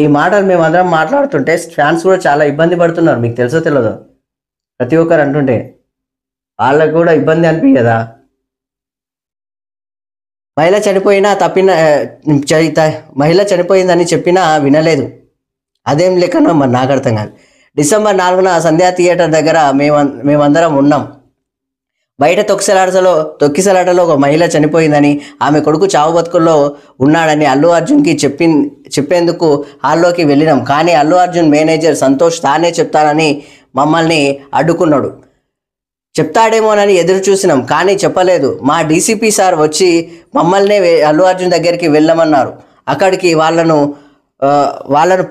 ఈ మాటలు మేమందరం మాట్లాడుతుంటే ఫ్యాన్స్ కూడా చాలా ఇబ్బంది పడుతున్నారు. మీకు తెలుసో తెలియదు, ప్రతి ఒక్కరు అంటుంటే వాళ్ళకు కూడా ఇబ్బంది అనిపించదా? మహిళ చనిపోయిందని చెప్పినా వినలేదు. అదేం లెక్కనో మరి నాకు అర్థం కాదు. డిసెంబర్ 4న సంధ్యా థియేటర్ దగ్గర మేమందరం ఉన్నాం. బయట తొక్కిసలాటలో ఒక మహిళ చనిపోయిందని, ఆమె కొడుకు చావు బతుకుల్లో ఉన్నాడని అల్లు అర్జున్కి చెప్పేందుకు హాల్లోకి వెళ్ళినాం. కానీ అల్లు అర్జున్ మేనేజర్ సంతోష్ తానే చెప్తానని మమ్మల్ని అడ్డుకున్నాడు. చెప్తాడేమోనని ఎదురు చూసినాం, కానీ చెప్పలేదు. మా డీసీపీ సార్ వచ్చి మమ్మల్నే అల్లు అర్జున్ దగ్గరికి వెళ్ళమన్నారు. అక్కడికి వాళ్ళను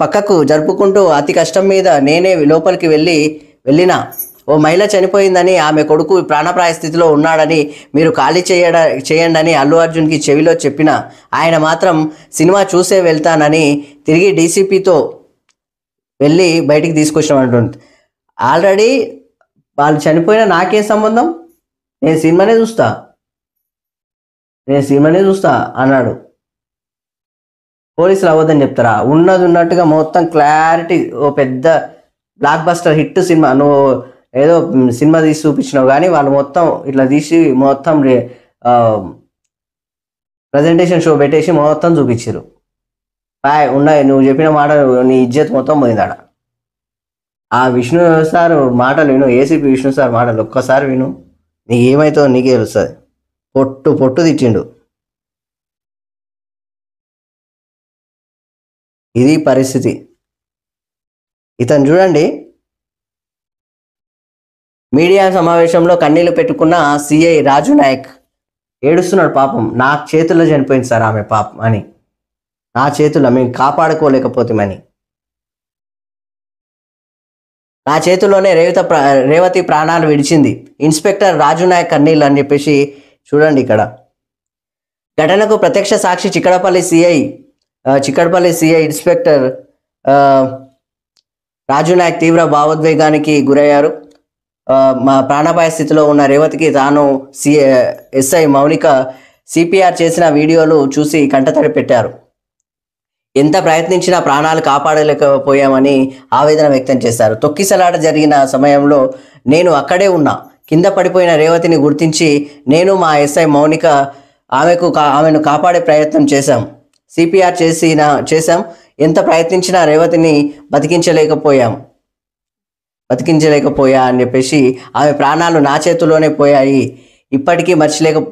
పక్కకు జరుపుకుంటూ అతి కష్టం మీద నేనే లోపలికి వెళ్ళినా. ఓ మహిళ చనిపోయిందని, ఆమె కొడుకు ప్రాణాపాయ స్థితిలో ఉన్నాడని మీరు ఖాళీ చేయండి అని అల్లు అర్జున్కి చెవిలో చెప్పిన ఆయన మాత్రం సినిమా చూసే వెళ్తానని తిరిగి డీసీపీతో వెళ్ళి బయటికి తీసుకొచ్చినామంటుంది. ఆల్రెడీ వాళ్ళు చనిపోయినా నాకేం సంబంధం? నేను సినిమానే చూస్తా. నేను సినిమానే చూస్తా అన్నాడు. పోలీసులు అవ్వదని చెప్తారా? ఉన్నది ఉన్నట్టుగా మొత్తం క్లారిటీ, ఓ పెద్ద బ్లాక్ బస్టర్ హిట్ సినిమా, నువ్వు ఏదో సినిమా తీసి చూపించినావు కానీ వాళ్ళు మొత్తం ఇట్లా తీసి మొత్తం ప్రజెంటేషన్ షో పెట్టేసి మొత్తం చూపించారు. ఉన్నాయి, నువ్వు చెప్పిన మాట నీ ఇజ్జత్ మొత్తం పోయిందాడ. ఆ విష్ణు సార్ మాటలు విను, ఏసీపీ విష్ణు సార్ మాటలు ఒక్కసారి విను, నీకు ఏమైతుందో నీకే తెలుస్తుంది. పొట్టు పొట్టు తిట్టిండు. ఇది పరిస్థితి. ఇతను చూడండి, మీడియా సమావేశంలో కన్నీళ్లు పెట్టుకున్న సిఐ రాజు నాయక్ ఏడుస్తున్నాడు. పాపం, నా చేతుల్లో చనిపోయింది సార్ ఆమె పాపం అని, నా చేతుల్లో మేము కాపాడుకోలేకపోతామని, నా చేతుల్లోనే రేవతి ప్రాణాలు విడిచింది, ఇన్స్పెక్టర్ రాజు నాయక్ కన్నీళ్ళు అని చెప్పేసి చూడండి ఇక్కడ. ఘటనకు ప్రత్యక్ష సాక్షి చిక్కడపల్లి సిఐ ఇన్స్పెక్టర్ రాజు నాయక్ తీవ్ర భావోద్వేగానికి గురయ్యారు. మా ప్రాణాపాయ స్థితిలో ఉన్న రేవతికి తాను ఎస్ఐ మౌనిక సిపిఆర్ చేసిన వీడియోలు చూసి కంటతడి పెట్టారు. ఎంత ప్రయత్నించినా ప్రాణాలు కాపాడలేకపోయామని ఆవేదన వ్యక్తం చేశారు. తొక్కిసలాట జరిగిన సమయంలో నేను అక్కడే ఉన్నా. కింద పడిపోయిన రేవతిని గుర్తించి నేను మా ఎస్ఐ మౌనిక ఆమెను కాపాడే ప్రయత్నం చేశాం. సిపిఆర్ చేశాం. ఎంత ప్రయత్నించినా రేవతిని బతికించలేకపోయా అని చెప్పేసి, ఆమె ప్రాణాలు నా చేతుల్లోనే పోయాయి. ఇప్పటికీ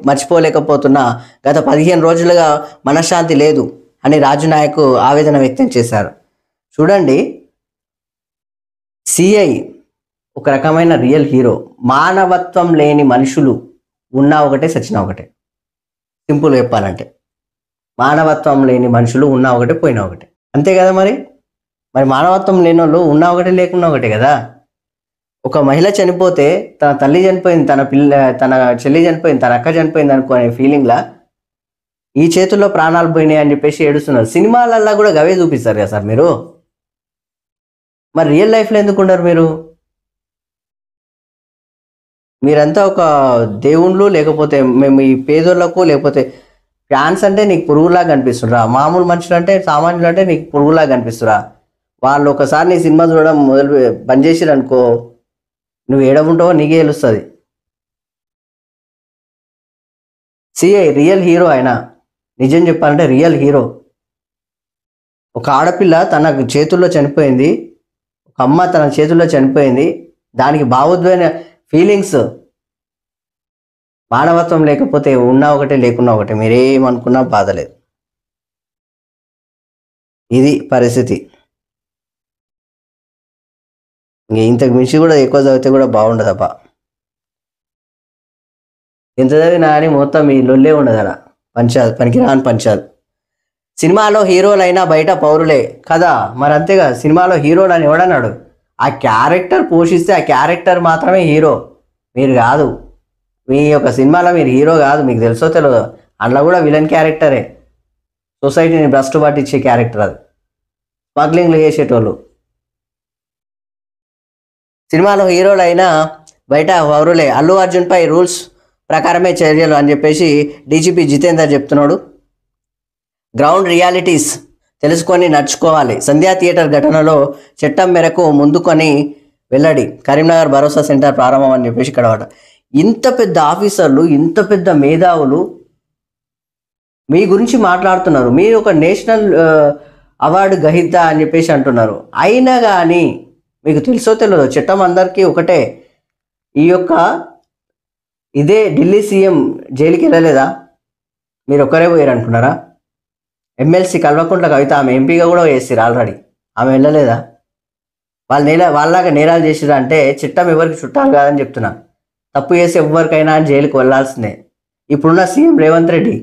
మర్చిపోలేకపోతున్నా. గత 15 రోజులుగా మనశ్శాంతి లేదు అని రాజు నాయక్ ఆవేదన వ్యక్తం చేశారు. చూడండి, సిఐ ఒక రకమైన రియల్ హీరో. మానవత్వం లేని మనుషులు ఉన్నా ఒకటే, సచ్చినా ఒకటే. సింపుల్ చెప్పాలంటే, మానవత్వం లేని మనుషులు ఉన్నా ఒకటే, పోయినా ఒకటే. అంతే కదా మరి మానవత్వం లేని వాళ్ళు ఉన్నా ఒకటే, లేకున్నా ఒకటే కదా. ఒక మహిళ చనిపోతే, తన తల్లి చనిపోయింది, తన చెల్లి చనిపోయింది, తన అక్క చనిపోయింది అనుకునే ఫీలింగ్లా ఈ చేతుల్లో ప్రాణాలు పోయినాయి అని చెప్పేసి ఏడుస్తున్నారు. సినిమాలల్లో కూడా గవే చూపిస్తారు కదా సార్ మీరు. మరి రియల్ లైఫ్లో ఎందుకు ఉండరు మీరంతా ఒక దేవుళ్ళు, లేకపోతే మేము ఈ పేదోళ్లకు, లేకపోతే ఫ్యాన్స్ అంటే నీకు పురుగులాగా కనిపిస్తురా? మామూలు మనుషులు అంటే, సామాన్యులు అంటే నీకు పురుగులాగా కనిపిస్తురా? వాళ్ళు ఒకసారి నీ సినిమా చూడడం బంద్ చేసిరు అనుకో, నువ్వు ఏడవుంటావో నీకే తెలుస్తుంది. CI real hero. ఆయన నిజం చెప్పాలంటే రియల్ హీరో. ఒక ఆడపిల్ల తన చేతుల్లో చనిపోయింది, ఒక అమ్మ తన చేతుల్లో చనిపోయింది. దానికి భావోద్వేగ ఫీలింగ్స్. మానవత్వం లేకపోతే ఉన్నా ఒకటే, లేకున్నా ఒకటే. మీరేమనుకున్నా బాధలేదు. ఇది పరిస్థితి. ఇంతకు మించి కూడా ఎక్కువ చదివితే కూడా బాగుండదబ్బా. ఎంత చదివినా కానీ మొత్తం ఈ లొల్లే ఉండదు అలా. పనికిరాని పంచాలు. సినిమాలో హీరోలైనా బయట పౌరులే కదా, మరి అంతేగా. సినిమాలో హీరోలు అని ఎవడన్నాడు? ఆ క్యారెక్టర్ పోషిస్తే ఆ క్యారెక్టర్ మాత్రమే హీరో, మీరు కాదు. మీ యొక్క సినిమాలో మీరు హీరో కాదు, మీకు తెలుసో తెలియదు. అందులో కూడా విలన్ క్యారెక్టరే, సొసైటీని భ్రష్టు పట్టించే క్యారెక్టర్ అది. స్మగ్లింగ్లు చేసేటోళ్ళు. సినిమాలో హీరోలైనా బయట పౌరులే. అల్లు అర్జున్పై రూల్స్ ప్రకారమే చర్యలు అని చెప్పేసి డీజీపీ జితేందర్ చెప్తున్నాడు. గ్రౌండ్ రియాలిటీస్ తెలుసుకొని నడుచుకోవాలి. సంధ్యా థియేటర్ ఘటనలో చట్టం మేరకు ముందుకొని వెల్లడి. కరీంనగర్ భరోసా సెంటర్ ప్రారంభం అని చెప్పేసి ఇక్కడ. ఇంత పెద్ద ఆఫీసర్లు, ఇంత పెద్ద మేధావులు మీ గురించి మాట్లాడుతున్నారు. మీరు ఒక నేషనల్ అవార్డు గ్రహీత అని చెప్పేసి అంటున్నారు. అయినా కానీ మీకు తెలుసో తెలియదు, చట్టం అందరికీ ఒకటే. ఇదే ఢిల్లీ సీఎం జైలుకి వెళ్ళలేదా? మీరు ఒక్కరే పోయారు అనుకున్నారా? ఎమ్మెల్సీ కల్వకుంట్ల కవిత, ఆమె ఎంపీగా కూడా వేసిరు ఆల్రెడీ. ఆమె వెళ్ళలేదా? వాళ్ళలాగా నేరాలు చేసిరా అంటే చట్టం ఎవరికి చుట్టాలు కాదని చెప్తున్నా. తప్పు చేసి ఎవరికైనా జైలుకి వెళ్ళాల్సిందే. ఇప్పుడున్న సీఎం రేవంత్ రెడ్డి,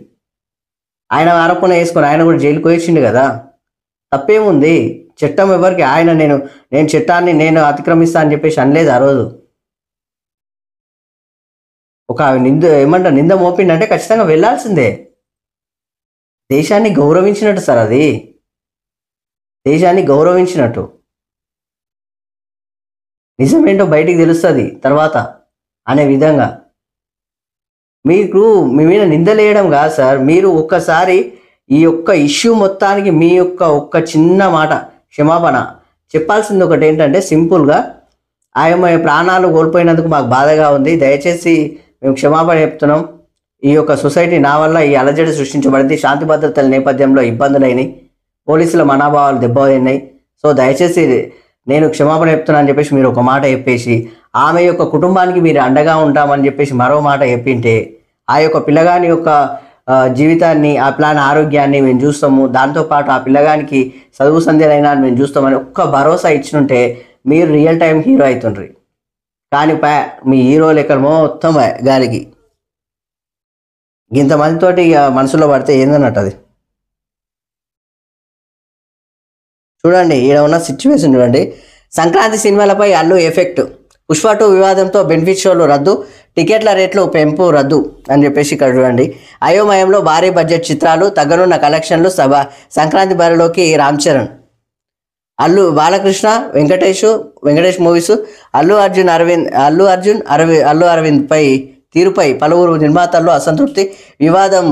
ఆయన ఆరోపణ వేసుకొని ఆయన కూడా జైలుకి వేసిండు కదా. తప్పేముంది? చట్టం ఎవరికి, నేను చట్టాన్ని నేను అతిక్రమిస్తా అని చెప్పేసి అనలేదు ఆ రోజు. ఒక నింద మోపిండంటే ఖచ్చితంగా వెళ్ళాల్సిందే. దేశాన్ని గౌరవించినట్టు సార్, అది దేశాన్ని గౌరవించినట్టు. నిజమేంటో బయటికి తెలుస్తుంది తర్వాత అనే విధంగా. మీకు మీ మీద నిందలేయడం కాదు సార్, మీరు ఒక్కసారి ఈ యొక్క ఇష్యూ మొత్తానికి మీ యొక్క ఒక్క చిన్న మాట క్షమాపణ చెప్పాల్సింది ఒకటి ఏంటంటే సింపుల్గా, ఆయన ప్రాణాలు కోల్పోయినందుకు మాకు బాధగా ఉంది, దయచేసి మేము క్షమాపణ చెప్తున్నాం, ఈ యొక్క సొసైటీ నా వల్ల ఈ అలజడి సృష్టించబడింది, శాంతి భద్రతల నేపథ్యంలో ఇబ్బందులైనాయి, పోలీసుల మనోభావాలు దెబ్బతిన్నాయి, సో దయచేసి నేను క్షమాపణ చెప్తున్నా అని చెప్పేసి మీరు ఒక మాట చెప్పేసి ఆమె యొక్క కుటుంబానికి మీరు అండగా ఉంటామని చెప్పేసి మరో మాట చెప్పింటే ఆ యొక్క పిల్లగాని యొక్క జీవితాన్ని, ఆ పిల్లని ఆరోగ్యాన్ని మేము చూస్తాము, దాంతోపాటు ఆ పిల్లగానికి చదువు సంధ్యలైనా మేము చూస్తామని ఒక్క భరోసా ఇచ్చినుంటే మీరు రియల్ టైం హీరో అవుతుండ్రి. కానీ మీ హీరోలు ఎక్కడ మొత్తం గాలికి ఇంతమందితోటి ఇక మనసులో పడితే ఏందన్నట్టు అది. చూడండి ఈడ ఉన్న సిచ్యువేషన్ చూడండి. సంక్రాంతి సినిమాలపై అల్లు ఎఫెక్ట్, పుష్ప 2 వివాదంతో బెనిఫిట్ షోలు రద్దు, టికెట్ల రేట్లు పెంపు రద్దు అని చెప్పేసి ఇక్కడ చూడండి. అయోమయంలో భారీ బడ్జెట్ చిత్రాలు, తగ్గనున్న కలెక్షన్లు, సంక్రాంతి బరిలోకి రామ్ చరణ్, అల్లు బాలకృష్ణ, వెంకటేష్ మూవీస్, అల్లు అరవింద్ పై తీరుపై పలువురు నిర్మాతల్లో అసంతృప్తి, వివాదం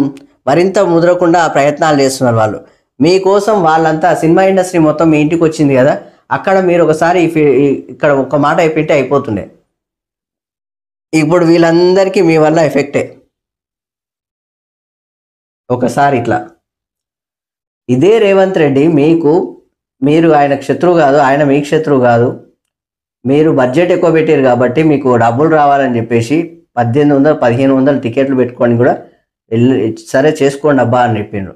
మరింత ముదరకుండా ప్రయత్నాలు చేస్తున్నారు వాళ్ళు. మీకోసం వాళ్ళంతా సినిమా ఇండస్ట్రీ మొత్తం మీ ఇంటికి వచ్చింది కదా, అక్కడ మీరు ఒకసారి ఇక్కడ ఒక మాట అయిపోతే అయిపోతుండే. ఇప్పుడు వీళ్ళందరికీ మీ వల్ల ఎఫెక్టే. ఒకసారి ఇట్లా ఇదే రేవంత్ రెడ్డి మీరు ఆయనకు శత్రువు కాదు, ఆయన మీకు శత్రువు కాదు, మీరు బడ్జెట్ ఎక్కువ పెట్టారు కాబట్టి మీకు డబ్బులు రావాలని చెప్పేసి 1800 1500 టికెట్లు పెట్టుకొని కూడా సరే చేసుకోండి అబ్బా అని చెప్పిండ్రు.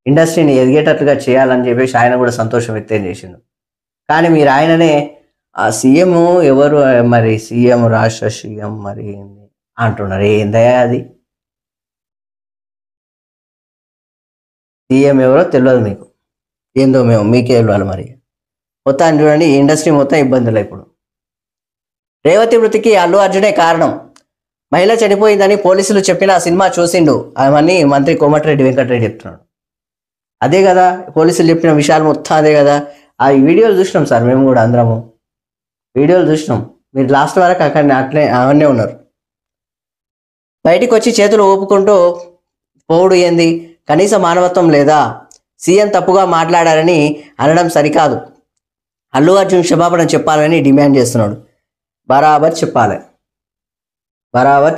ఇండస్ట్రీని ఎదిగేటట్లుగా చేయాలని చెప్పేసి ఆయన కూడా సంతోషం వ్యక్తం చేసిండు. కానీ మీరు ఆయననే ఆ సీఎం ఎవరు మరి, సీఎం రాష్ట్ర సీఎం మరి అంటున్నారు. ఏందయ్యా అది? సీఎం ఎవరో తెలియదు మీకు, ఏందో మీకే వెళ్ళాలి మరి. మొత్తాన్ని చూడండి, ఈ ఇండస్ట్రీ మొత్తం ఇబ్బందులు. ఇప్పుడు రేవతి మృతికి అల్లు అర్జునే కారణం, మహిళ చనిపోయిందని పోలీసులు చెప్పిన సినిమా చూసిండు అవన్నీ మంత్రి కోమటిరెడ్డి వెంకటరెడ్డి చెప్తున్నాడు. అదే కదా పోలీసులు చెప్పిన విషయాలు మొత్తం అదే కదా. ఆ వీడియోలు చూసినాం సార్, మేము కూడా అందరము వీడియోలు చూసినాం. మీరు లాస్ట్ వరకు అక్కడ అట్లే అవన్నీ ఉన్నారు. బయటికి వచ్చి చేతులు ఊపుకుంటూ పోవుడు ఏంది? కనీస మానవత్వం లేదా? సీఎం తప్పుగా మాట్లాడారని అనడం సరికాదు, అల్లు అర్జున్ క్షమాపణ చెప్పాలని డిమాండ్ చేస్తున్నాడు. బరాబర్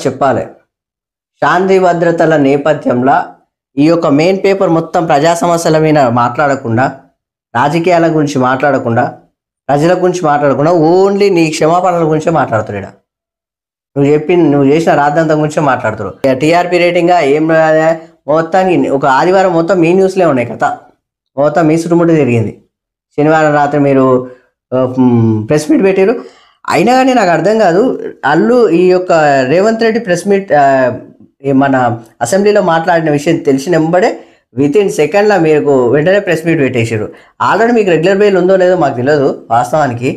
చెప్పాలి. శాంతి భద్రతల నేపథ్యంలో ఈ యొక్క మెయిన్ పేపర్ మొత్తం ప్రజా సమస్యల మీద మాట్లాడకుండా, రాజకీయాల గురించి మాట్లాడకుండా, ప్రజల గురించి మాట్లాడకుండా ఓన్లీ నీ క్షమాపణల గురించే మాట్లాడుతున్నాడు. నువ్వు చేసిన రాద్ధాంతం గురించే మాట్లాడుతారు. టీఆర్పీ రేటింగ్గా ఏం మొత్తానికి ఒక ఆదివారం మొత్తం మీ న్యూస్లే ఉన్నాయి కథ, మొత్తం మీ చుట్టుముట్టు తిరిగింది. శనివారం రాత్రి మీరు ప్రెస్ మీట్ పెట్టారు. అయినా కానీ నాకు అర్థం కాదు, అల్లు ఈ యొక్క రేవంత్ రెడ్డి ప్రెస్ మీట్ మన అసెంబ్లీలో మాట్లాడిన విషయం తెలిసిన వెంబడే వితిన్ సెకండ్లో మీకు వెంటనే ప్రెస్ మీట్ పెట్టేసారు. ఆల్రెడీ మీకు రెగ్యులర్ బెయిల్ ఉందో లేదో మాకు తెలియదు, వాస్తవానికి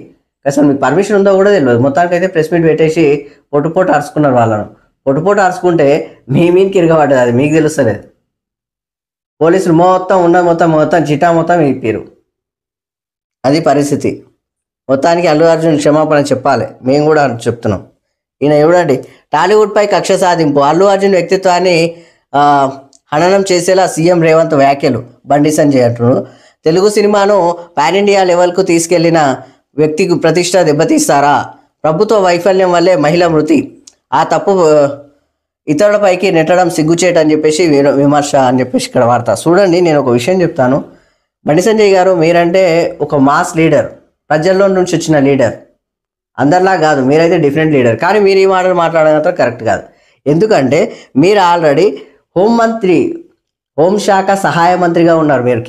అసలు మీకు పర్మిషన్ ఉందో కూడా తెలియదు. మొత్తానికి అయితే ప్రెస్ మీట్ పెట్టేసి పొట్టుపోటు అరుచుకున్నారు వాళ్ళను. పొట్టుపోటు అరుచుకుంటే మీ మీదకి ఇరగబడ్డది, అది మీకు తెలుస్తలేదు. పోలీసులు మొత్తం చిటా మొత్తం ఇప్పారు. అది పరిస్థితి. మొత్తానికి అల్లు అర్జున్ క్షమాపణ చెప్పాలి, మేము కూడా చెప్తున్నాం. ఈయన చూడండి, టాలీవుడ్పై కక్ష సాధింపు, అల్లు అర్జున్ వ్యక్తిత్వాన్ని హననం చేసేలా సీఎం రేవంత్ వ్యాఖ్యలు, బండి సంజయ్ అంటున్నారు. తెలుగు సినిమాను పాన్ ఇండియా లెవెల్కు తీసుకెళ్లిన వ్యక్తికి ప్రతిష్ట దెబ్బతీస్తారా? ప్రభుత్వ వైఫల్యం వల్లే మహిళ మృతి, ఆ తప్పు ఇతరులపైకి నెట్టడం సిగ్గుచేట అని చెప్పేసి విమర్శ అని చెప్పేసి ఇక్కడ వార్త. చూడండి, నేను ఒక విషయం చెప్తాను. బండి సంజయ్ గారు, మీరంటే ఒక మాస్ లీడర్, ప్రజల్లో నుంచి వచ్చిన లీడర్, అందరిలా కాదు, మీరైతే డిఫరెంట్ లీడర్. కానీ మీరు ఈ మాటలు మాట్లాడడం కరెక్ట్ కాదు. ఎందుకంటే మీరు ఆల్రెడీ హోంశాఖ సహాయ మంత్రిగా ఉన్నారు. మీరు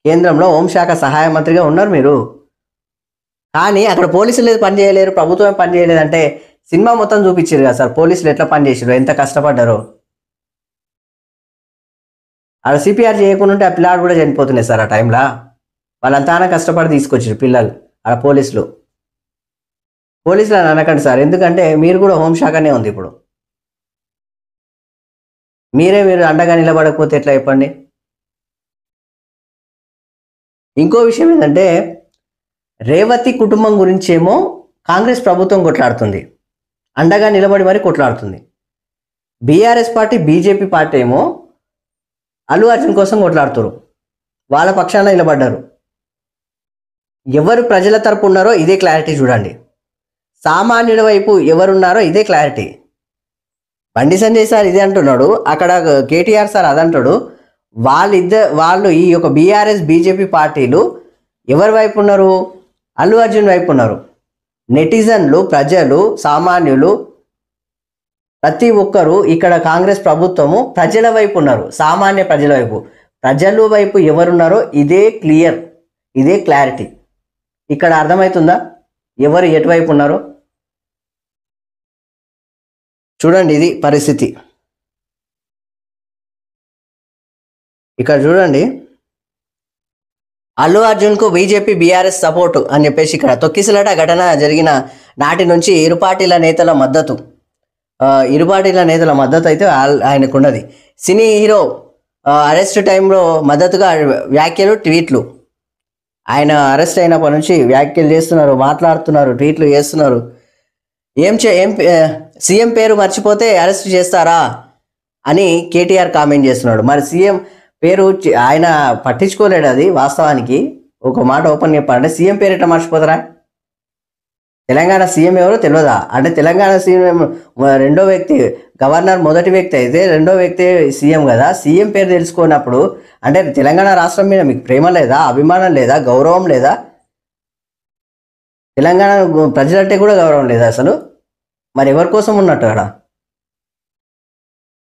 కేంద్రంలో హోంశాఖ సహాయ మంత్రిగా ఉన్నారు మీరు. కానీ అక్కడ పోలీసులు పని చేయలేరు, ప్రభుత్వం పని చేయలేదంటే సినిమా మొత్తం చూపించారు కదా సార్, పోలీసులు ఎట్లా పని చేసారు, ఎంత కష్టపడ్డారో. అక్కడ సిపిఆర్ చేయకుండా ఉంటే ఆ పిల్లాడు కూడా చనిపోతున్నాయి సార్. ఆ టైంలో వాళ్ళంతా కష్టపడి తీసుకొచ్చారు పిల్లలు. అక్కడ పోలీసులు అని అనకండి సార్, ఎందుకంటే మీరు కూడా హోంశాఖనే ఉంది. ఇప్పుడు మీరు అండగా నిలబడకపోతే ఎట్లా చెప్పండి. ఇంకో విషయం ఏంటంటే, రేవతి కుటుంబం గురించి ఏమో కాంగ్రెస్ ప్రభుత్వం కొట్లాడుతుంది, అండగా నిలబడి మరి కొట్లాడుతుంది. బీఆర్ఎస్ పార్టీ బీజేపీ పార్టీ ఏమో అల్లు అర్జున్ కోసం కొట్లాడుతారు, వాళ్ళ పక్షాన నిలబడ్డారు. ఎవరు ప్రజల తరపు ఉన్నారో ఇదే క్లారిటీ చూడండి. సామాన్యుల వైపు ఎవరున్నారో ఇదే క్లారిటీ. బండి సంజయ్ సార్ ఇదే అంటున్నాడు, అక్కడ కేటీఆర్ సార్ అదంటాడు. వాళ్ళు ఈ యొక్క బీఆర్ఎస్ బీజేపీ పార్టీలు ఎవరి వైపు ఉన్నారు? అల్లు అర్జున్ వైపు ఉన్నారు. నెటిజన్లు, ప్రజలు, సామాన్యులు ప్రతి ఒక్కరు ఇక్కడ కాంగ్రెస్ ప్రభుత్వము ప్రజల వైపు ఉన్నారు, సామాన్య ప్రజల వైపు. ప్రజల వైపు ఎవరున్నారో ఇదే క్లియర్, ఇదే క్లారిటీ. ఇక్కడ అర్థమవుతుందా ఎవరు ఎటువైపు ఉన్నారో? చూడండి, ఇది పరిస్థితి. ఇక్కడ చూడండి, అల్లు అర్జున్కు బీజేపీ బీఆర్ఎస్ సపోర్టు అని చెప్పేసి ఇక్కడ తొక్కిసలాట ఘటన జరిగిన నాటి నుంచి ఇరు పార్టీల నేతల మద్దతు అయితే ఆయనకున్నది. సినీ హీరో అరెస్ట్ టైంలో మద్దతుగా వ్యాఖ్యలు, ట్వీట్లు. ఆయన అరెస్ట్ అయినప్పటి నుంచి వ్యాఖ్యలు చేస్తున్నారు, మాట్లాడుతున్నారు, ట్వీట్లు చేస్తున్నారు. సీఎం పేరు మర్చిపోతే అరెస్ట్ చేస్తారా అని కేటీఆర్ కామెంట్ చేస్తున్నాడు. మరి సీఎం పేరు ఆయన పట్టించుకోలేడు, అది వాస్తవానికి. ఒక మాట ఓపెన్ చెప్పాలంటే సీఎం పేరు ఎట్లా మర్చిపోతారా? తెలంగాణ సీఎం ఎవరో తెలియదా? అంటే తెలంగాణ సీఎం రెండో వ్యక్తి, గవర్నర్ మొదటి వ్యక్తి అయితే రెండో వ్యక్తి సీఎం కదా. సీఎం పేరు తెలుసుకున్నప్పుడు అంటే తెలంగాణ రాష్ట్రం మీద మీకు ప్రేమ లేదా, అభిమానం లేదా, గౌరవం లేదా? తెలంగాణ ప్రజలంటే కూడా గౌరవం లేదా అసలు? మరి ఎవరి కోసం ఉన్నట్టు అక్కడ?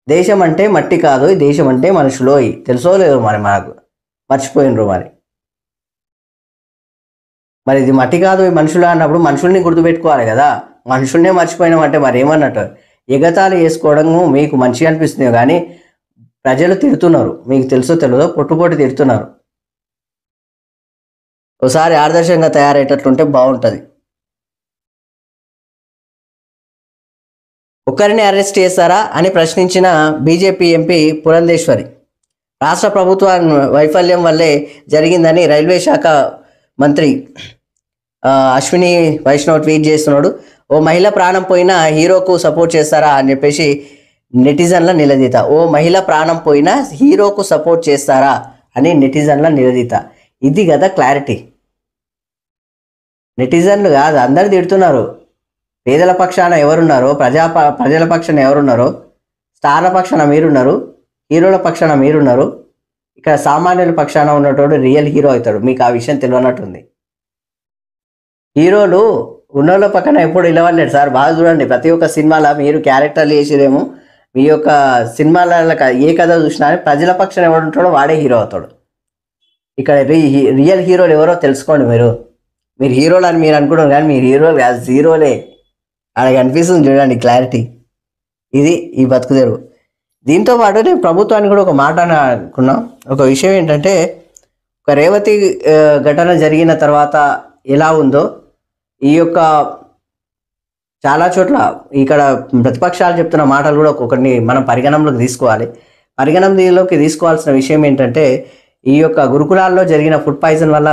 దేశం అంటే మట్టి కాదు, దేశం అంటే మనుషులో తెలుసో లేదు మరి మనకు, మర్చిపోయినరు మరి ఇది మట్టి కాదు మనుషులు అన్నప్పుడు మనుషుల్ని గుర్తుపెట్టుకోవాలి కదా. మనుషుల్నే మర్చిపోయినామంటే మరి ఏమన్నట్టు? ఎగతాళి చేసుకోవడము మీకు మంచిగా అనిపిస్తుంది, కానీ ప్రజలు తిడుతున్నారు, మీకు తెలుసో తెలియదో పొట్టుపోటు తిడుతున్నారు. ఒకసారి ఆదర్శంగా తయారయ్యేటట్లుంటే బాగుంటుంది. ఒక్కరిని అరెస్ట్ చేస్తారా అని ప్రశ్నించిన బీజేపీ ఎంపీ పురంధేశ్వరి, రాష్ట్ర ప్రభుత్వ వైఫల్యం వల్లే జరిగిందని రైల్వే శాఖ మంత్రి అశ్విని వైష్ణవ్ ట్వీట్ చేస్తున్నాడు. ఓ మహిళ ప్రాణం పోయినా హీరోకు సపోర్ట్ చేస్తారా అని చెప్పేసి నెటిజన్ల నిలదీత. ఓ మహిళ ప్రాణం పోయినా హీరోకు సపోర్ట్ చేస్తారా అని నెటిజన్ల నిలదీత. ఇది కదా క్లారిటీ. నెటిజన్లు కాదు, అందరు తిడుతున్నారు. పేదల పక్షాన ఎవరున్నారో, ప్రజల పక్షాన ఎవరున్నారో, స్టార్ల పక్షాన మీరున్నారు, హీరోల పక్షాన మీరున్నారు. ఇక్కడ సామాన్యుల పక్షాన ఉన్నటువంటి రియల్ హీరో అవుతాడు. మీకు ఆ విషయం తెలియనట్టుంది. హీరోలు ఉన్నోళ్ళ పక్కన ఎప్పుడు నిలవలేడు సార్. బాగా చూడండి, ప్రతి ఒక్క సినిమాలో మీరు క్యారెక్టర్లు వేసేదేమో, మీ యొక్క సినిమాల ఏ కథ చూసినా ప్రజల పక్షాన ఎవడు ఉంటాడో వాడే హీరో అవుతాడు. ఇక్కడ రియల్ హీరోలు ఎవరో తెలుసుకోండి. మీరు హీరోలు అని మీరు అనుకుంటారు, కానీ మీరు హీరోలు కాదు, జీరోలే. అక్కడ కనిపిస్తుంది చూడండి క్లారిటీ. ఇది ఈ బతుకు తెరువు. దీంతో పాటు నేను ప్రభుత్వానికి కూడా ఒక మాట అనుకున్నా. ఒక విషయం ఏంటంటే, ఒక రేవతి ఘటన జరిగిన తర్వాత ఎలా ఉందో ఈ యొక్క చాలా చోట్ల ఇక్కడ ప్రతిపక్షాలు చెప్తున్న మాటలు కూడా ఒక్కొక్కరిని మనం పరిగణనలోకి తీసుకోవాల్సిన విషయం ఏంటంటే, ఈ యొక్క గురుకులాల్లో జరిగిన ఫుడ్ పాయిజన్ వల్ల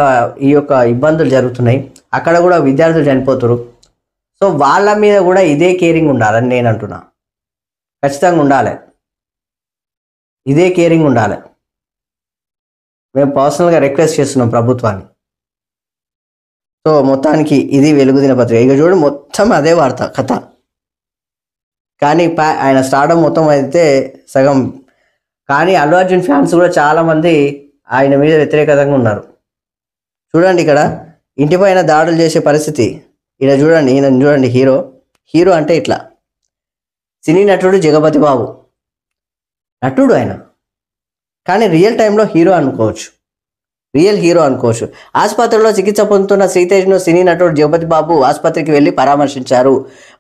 ఈ యొక్క ఇబ్బందులు జరుగుతున్నాయి. అక్కడ కూడా విద్యార్థులు చనిపోతున్నారు. సో వాళ్ళ మీద కూడా ఇదే కేరింగ్ ఉండాలని నేను అంటున్నా. ఖచ్చితంగా ఉండాలి, ఇదే కేరింగ్ ఉండాలి. మేము పర్సనల్గా రిక్వెస్ట్ చేస్తున్నాం ప్రభుత్వాన్ని. సో మొత్తానికి ఇది వెలుగు దినపత్రిక. ఇక చూడండి, మొత్తం అదే వార్త కథ. కానీ ఆయన స్టార్డమ్ మొత్తం అయితే సగం. కానీ అల్లు అర్జున్ ఫ్యాన్స్ కూడా చాలామంది ఆయన మీద వ్యతిరేకంగా ఉన్నారు. చూడండి, ఇక్కడ ఇంటిపైన దాడులు చేసే పరిస్థితి. ఇలా చూడండి, ఈయన చూడండి, హీరో అంటే ఇట్లా. సినీ నటుడు జగపతి బాబు నటుడు ఆయన, కానీ రియల్ టైంలో రియల్ హీరో అనుకోవచ్చు. ఆసుపత్రిలో చికిత్స పొందుతున్న శ్రీతేజ్ను సినీ నటుడు జగపతి బాబు ఆసుపత్రికి వెళ్ళి పరామర్శించారు.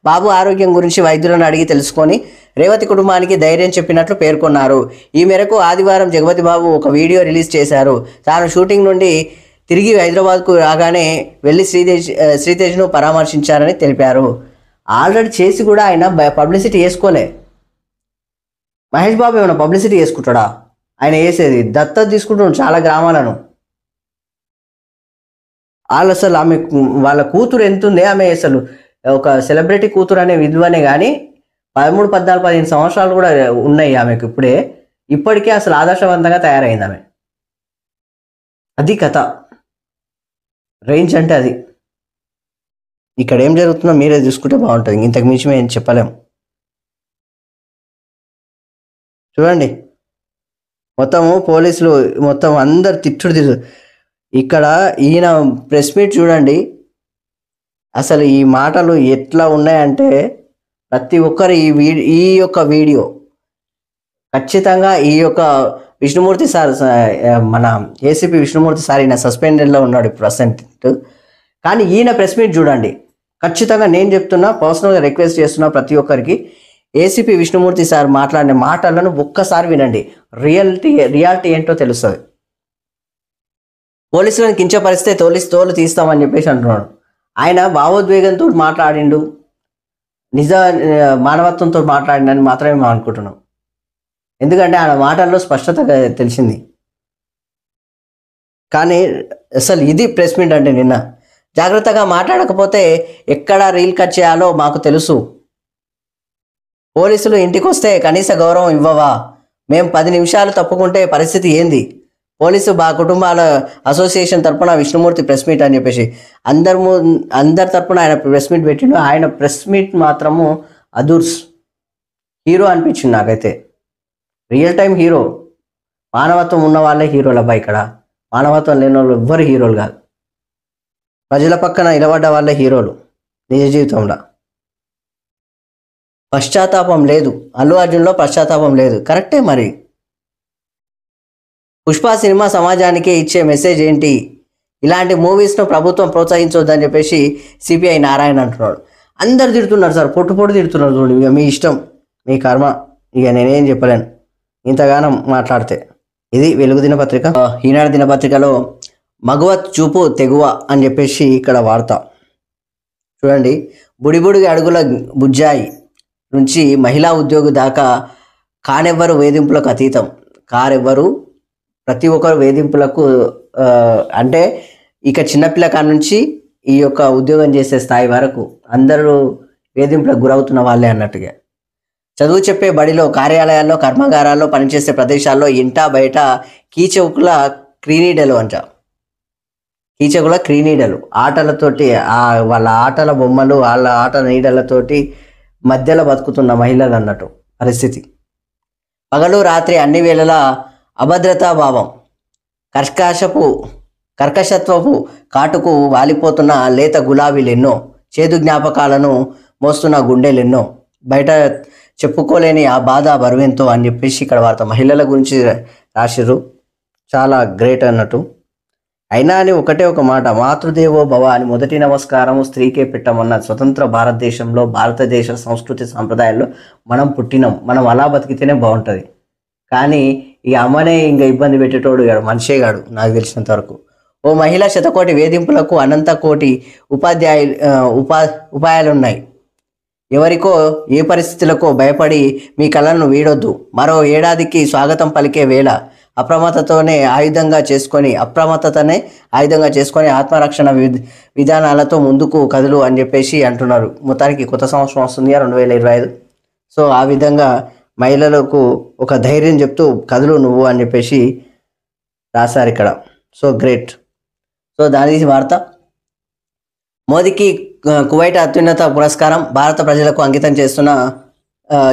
బాబు ఆరోగ్యం గురించి వైద్యులను అడిగి తెలుసుకొని రేవతి కుటుంబానికి ధైర్యం చెప్పినట్లు పేర్కొన్నారు. ఈ మేరకు ఆదివారం జగపతి బాబు ఒక వీడియో రిలీజ్ చేశారు. తాను షూటింగ్ నుండి తిరిగి హైదరాబాద్కు రాగానే వెళ్ళి శ్రీతేజ్ను పరామర్శించారని తెలిపారు. ఆల్రెడీ చేసి కూడా ఆయన పబ్లిసిటీ చేసుకోలే. మహేష్ బాబు ఏమైనా పబ్లిసిటీ చేసుకుంటాడా? ఆయన వేసేది దత్తత తీసుకుంటున్నాడు చాలా గ్రామాలను. వాళ్ళు అసలు వాళ్ళ కూతురు ఎంత ఉంది, ఆమె అసలు ఒక సెలబ్రిటీ కూతురు అనే విలువనే కానీ 13, 14, 15 సంవత్సరాలు కూడా ఉన్నాయి ఆమెకు ఇప్పటికే అసలు ఆదర్శవంతంగా తయారైంది ఆమె. అది కథ, రేంజ్ అంటే అది. ఇక్కడ ఏం జరుగుతుందో మీరే చూసుకుంటే బాగుంటుంది, ఇంతకు మించి మేము చెప్పలేం. చూడండి, మొత్తము పోలీసులు మొత్తం అందరు తిట్టుడు. ఇక్కడ ఈయన ప్రెస్ మీట్ చూడండి, అసలు ఈ మాటలు ఎట్లా ఉన్నాయంటే ప్రతి ఒక్కరు ఈ యొక్క వీడియో ఖచ్చితంగా ఈ యొక్క విష్ణుమూర్తి సార్, మన ఏసీపీ విష్ణుమూర్తి సార్ ఈయన సస్పెండెడ్లో ఉన్నాడు ప్రజెంట్. కానీ ఈయన ప్రెస్ మీట్ చూడండి, ఖచ్చితంగా నేను చెప్తున్నా, పర్సనల్గా రిక్వెస్ట్ చేస్తున్నా ప్రతి ఒక్కరికి, ఏసీపీ విష్ణుమూర్తి సార్ మాట్లాడిన మాటలను ఒక్కసారి వినండి, రియాలిటీ ఏంటో తెలుస్తుంది. పోలీసులను కించపరిస్తే తోలు తీస్తామని చెప్పేసి అంటున్నాడు. ఆయన భావోద్వేగంతో మాట్లాడిండు, నిజ మానవత్వంతో మాట్లాడిండని మాత్రమే మేము అనుకుంటున్నాం. ఎందుకంటే ఆయన మాటల్లో స్పష్టతగా తెలిసింది. కానీ అసలు ఇది ప్రెస్ మీట్ అంటే నిన్న జాగ్రత్తగా మాట్లాడకపోతే ఎక్కడ రీల్ కట్ చేయాలో మాకు తెలుసు. పోలీసులు ఇంటికి వస్తే కనీస గౌరవం ఇవ్వవా? మేము 10 నిమిషాలు తప్పుకుంటే పరిస్థితి ఏంది? పోలీసు కుటుంబాల అసోసియేషన్ తరపున విష్ణుమూర్తి ప్రెస్ మీట్ అని చెప్పేసి అందరి తరపున ఆయన ప్రెస్ మీట్ పెట్టిండు. ఆయన ప్రెస్ మీట్ మాత్రము అదూర్స్, హీరో అనిపించింది నాకైతే. Real time hero. మానవత్వం ఉన్న వాళ్ళే హీరోలు అబ్బా, ఇక్కడ మానవత్వం లేని వాళ్ళు ఎవ్వరు హీరోలు కాదు. ప్రజల పక్కన నిలబడ్డ వాళ్ళే హీరోలు నిజ జీవితంలో. పశ్చాత్తాపం లేదు, అల్లు అర్జున్లో పశ్చాత్తాపం లేదు. కరెక్టే. మరి పుష్ప సినిమా సమాజానికి ఇచ్చే మెసేజ్ ఏంటి? ఇలాంటి మూవీస్ను ప్రభుత్వం ప్రోత్సహించొద్దని చెప్పేసి సిపిఐ నారాయణ అంటున్నాడు. అందరు తిడుతున్నారు సార్, పొట్టు తిడుతున్నారు. చూడండి, ఇక మీ ఇష్టం, మీ కర్మ, ఇక నేనేం చెప్పలేను ఇంతగానం మాట్లాడితే. ఇది వెలుగు దినపత్రిక. ఈనాడు దినపత్రికలో మగవత్ చూపు తెగువ అని చెప్పేసి ఇక్కడ వార్త చూడండి. బుడిబుడిగా అడుగుల బుజ్జాయి నుంచి మహిళా ఉద్యోగి దాకా కానెవ్వరు వేధింపులకు అతీతం. కారెవ్వరు, ప్రతి ఒక్కరు వేధింపులకు, అంటే ఇక చిన్నపిల్ల కాడ నుంచి ఈ యొక్క ఉద్యోగం చేసే స్థాయి వరకు అందరూ వేధింపులకు గురవుతున్న వాళ్ళే అన్నట్టుగా. చదువు చెప్పే బడిలో, కార్యాలయాల్లో, కర్మాగారాల్లో, పనిచేసే ప్రదేశాల్లో, ఇంటా బయట కీచకుల క్రీనీడలు అంట. కీచకుల క్రీనీడలు, ఆటలతోటి, వాళ్ళ ఆటల బొమ్మలు, వాళ్ళ ఆట నీడలతోటి మధ్యలో బతుకుతున్న మహిళలు అన్నట్టు పరిస్థితి. పగలు రాత్రి అన్ని వేళలా అభద్రతా భావం, కర్కశత్వపు కాటుకు వాలిపోతున్న లేత గులాబీలెన్నో, చేదు జ్ఞాపకాలను మోస్తున్న గుండెలెన్నో, బయట చెప్పుకోలేని ఆ బాధ బరువెంతో అని చెప్పేసి ఇక్కడ వార్త. మహిళల గురించి రాసిర్రు, చాలా గ్రేట్ అన్నట్టు. అయినా అని ఒకటే ఒక మాట, మాతృదేవో భవ అని మొదటి నమస్కారము స్త్రీకే పెట్టమన్న స్వతంత్ర భారతదేశంలో, భారతదేశ సంస్కృతి సాంప్రదాయాల్లో మనం పుట్టినాం. మనం అలా బతికితేనే బాగుంటుంది. కానీ ఈ అమ్మనే ఇంకా ఇబ్బంది పెట్టేటోడు మనిషే గాడు నాకు తెలిసినంత వరకు. ఓ మహిళ శతకోటి వేధింపులకు అనంత కోటి ఉపాయాలున్నాయి. ఎవరికో ఏ పరిస్థితులకో భయపడి మీ కళలను వీడొద్దు. మరో ఏడాదికి స్వాగతం పలికే వేళ అప్రమత్తతనే ఆయుధంగా చేసుకొని ఆత్మరక్షణ విధానాలతో ముందుకు కదులు అని చెప్పేసి అంటున్నారు. మొత్తానికి కొత్త సంవత్సరం వస్తుంది 2025. సో ఆ విధంగా మహిళలకు ఒక ధైర్యం చెప్తూ కదులు నువ్వు అని చెప్పేసి రాశారు ఇక్కడ. So great. సో దాని వార్త. మోదీకి కువైట్ అత్యున్నత పురస్కారం, భారత ప్రజలకు అంకితం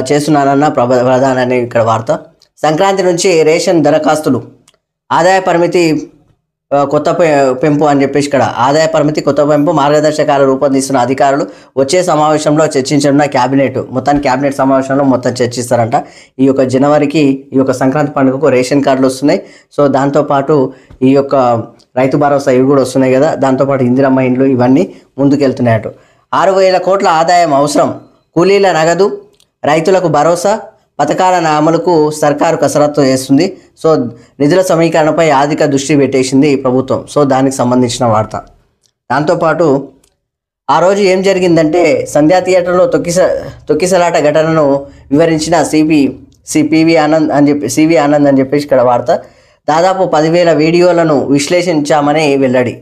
చేస్తున్నానన్న ప్రధాని అనే ఇక్కడ వార్త. సంక్రాంతి నుంచి రేషన్ దరఖాస్తులు ఆదాయ పరిమితి కొత్త పెంపు అని చెప్పేసి ఇక్కడ ఆదాయ పరిమితి కొత్త పెంపు మార్గదర్శకాలు రూపొందిస్తున్న అధికారులు వచ్చే సమావేశంలో చర్చించనున్న క్యాబినెట్. మొత్తానికి క్యాబినెట్ సమావేశంలో మొత్తం చర్చిస్తారంట. ఈ యొక్క జనవరికి ఈ యొక్క సంక్రాంతి పండుగకు రేషన్ కార్డులు వస్తున్నాయి. సో దాంతోపాటు ఈ యొక్క రైతు భరోసా ఇవి కూడా వస్తున్నాయి కదా, దాంతోపాటు ఇందిరమ్మ ఇండ్లు ఇవన్నీ ముందుకెళ్తున్నాయట. 6,000 కోట్ల ఆదాయం అవసరం, కూలీల నగదు, రైతులకు భరోసా, పథకాల అమలుకు సర్కారు కసరత్తు చేస్తుంది. సో నిధుల సమీకరణపై అధిక దృష్టి పెట్టేసింది ప్రభుత్వం. సో దానికి సంబంధించిన వార్త. దాంతోపాటు ఆ రోజు ఏం జరిగిందంటే సంధ్యా థియేటర్లో తొక్కిసలాట ఘటనను వివరించిన సివి ఆనంద్ అని చెప్పేసి ఇక్కడ వార్త. దాదాపు 10,000 వీడియోలను విశ్లేషించామని వెల్లడి.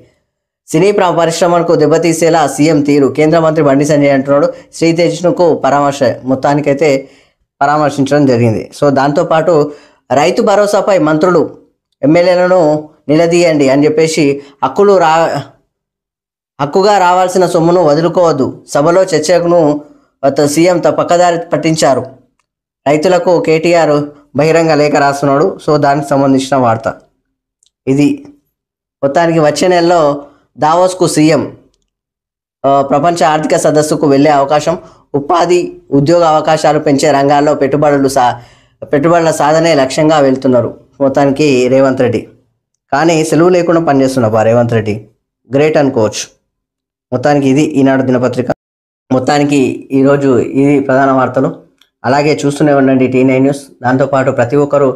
సినీ పరిశ్రమలకు దెబ్బతీసేలా సీఎం తీరు. కేంద్ర మంత్రి బండి సంజయ్ అంటున్నాడు. శ్రీతేజ్కు పరామర్శ మొత్తానికైతే పరామర్శించడం జరిగింది. సో దాంతోపాటు రైతు భరోసాపై మంత్రులు ఎమ్మెల్యేలను నిలదీయండి అని చెప్పేసి హక్కుగా రావాల్సిన సొమ్మును వదులుకోవద్దు. సభలో చర్చకును సీఎం పక్కదారి పట్టించారు. రైతులకు కేటీఆర్ బహిరంగ లేఖ రాస్తున్నాడు. సో దానికి సంబంధించిన వార్త ఇది. మొత్తానికి వచ్చే నెలలో దావోస్కు సీఎం ప్రపంచ ఆర్థిక సదస్సుకు వెళ్ళే అవకాశం. ఉపాధి ఉద్యోగ అవకాశాలు పెంచే రంగాల్లో పెట్టుబడుల సాధనే లక్ష్యంగా వెళ్తున్నారు మొత్తానికి రేవంత్ రెడ్డి. కానీ సెలవు లేకుండా పనిచేస్తున్నారు రేవంత్ రెడ్డి. గ్రేట్ అనుకోవచ్చు. మొత్తానికి ఇది ఈనాడు దినపత్రిక. మొత్తానికి ఈరోజు ఇది ప్రధాన వార్తలు. అలాగే చూస్తూనే ఉండండి T9 న్యూస్. దాంతోపాటు ప్రతి ఒక్కరూ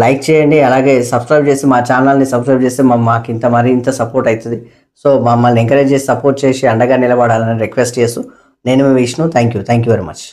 లైక్ చేయండి. అలాగే సబ్స్క్రైబ్ చేసి మా ఛానల్ని సబ్స్క్రైబ్ చేస్తే మాకు మరింత సపోర్ట్ అవుతుంది. సో మమ్మల్ని ఎంకరేజ్ చేసి సపోర్ట్ చేసి అండగా నిలబడాలని రిక్వెస్ట్ చేస్తూ నేను మీ Vishnu. Thank you very much.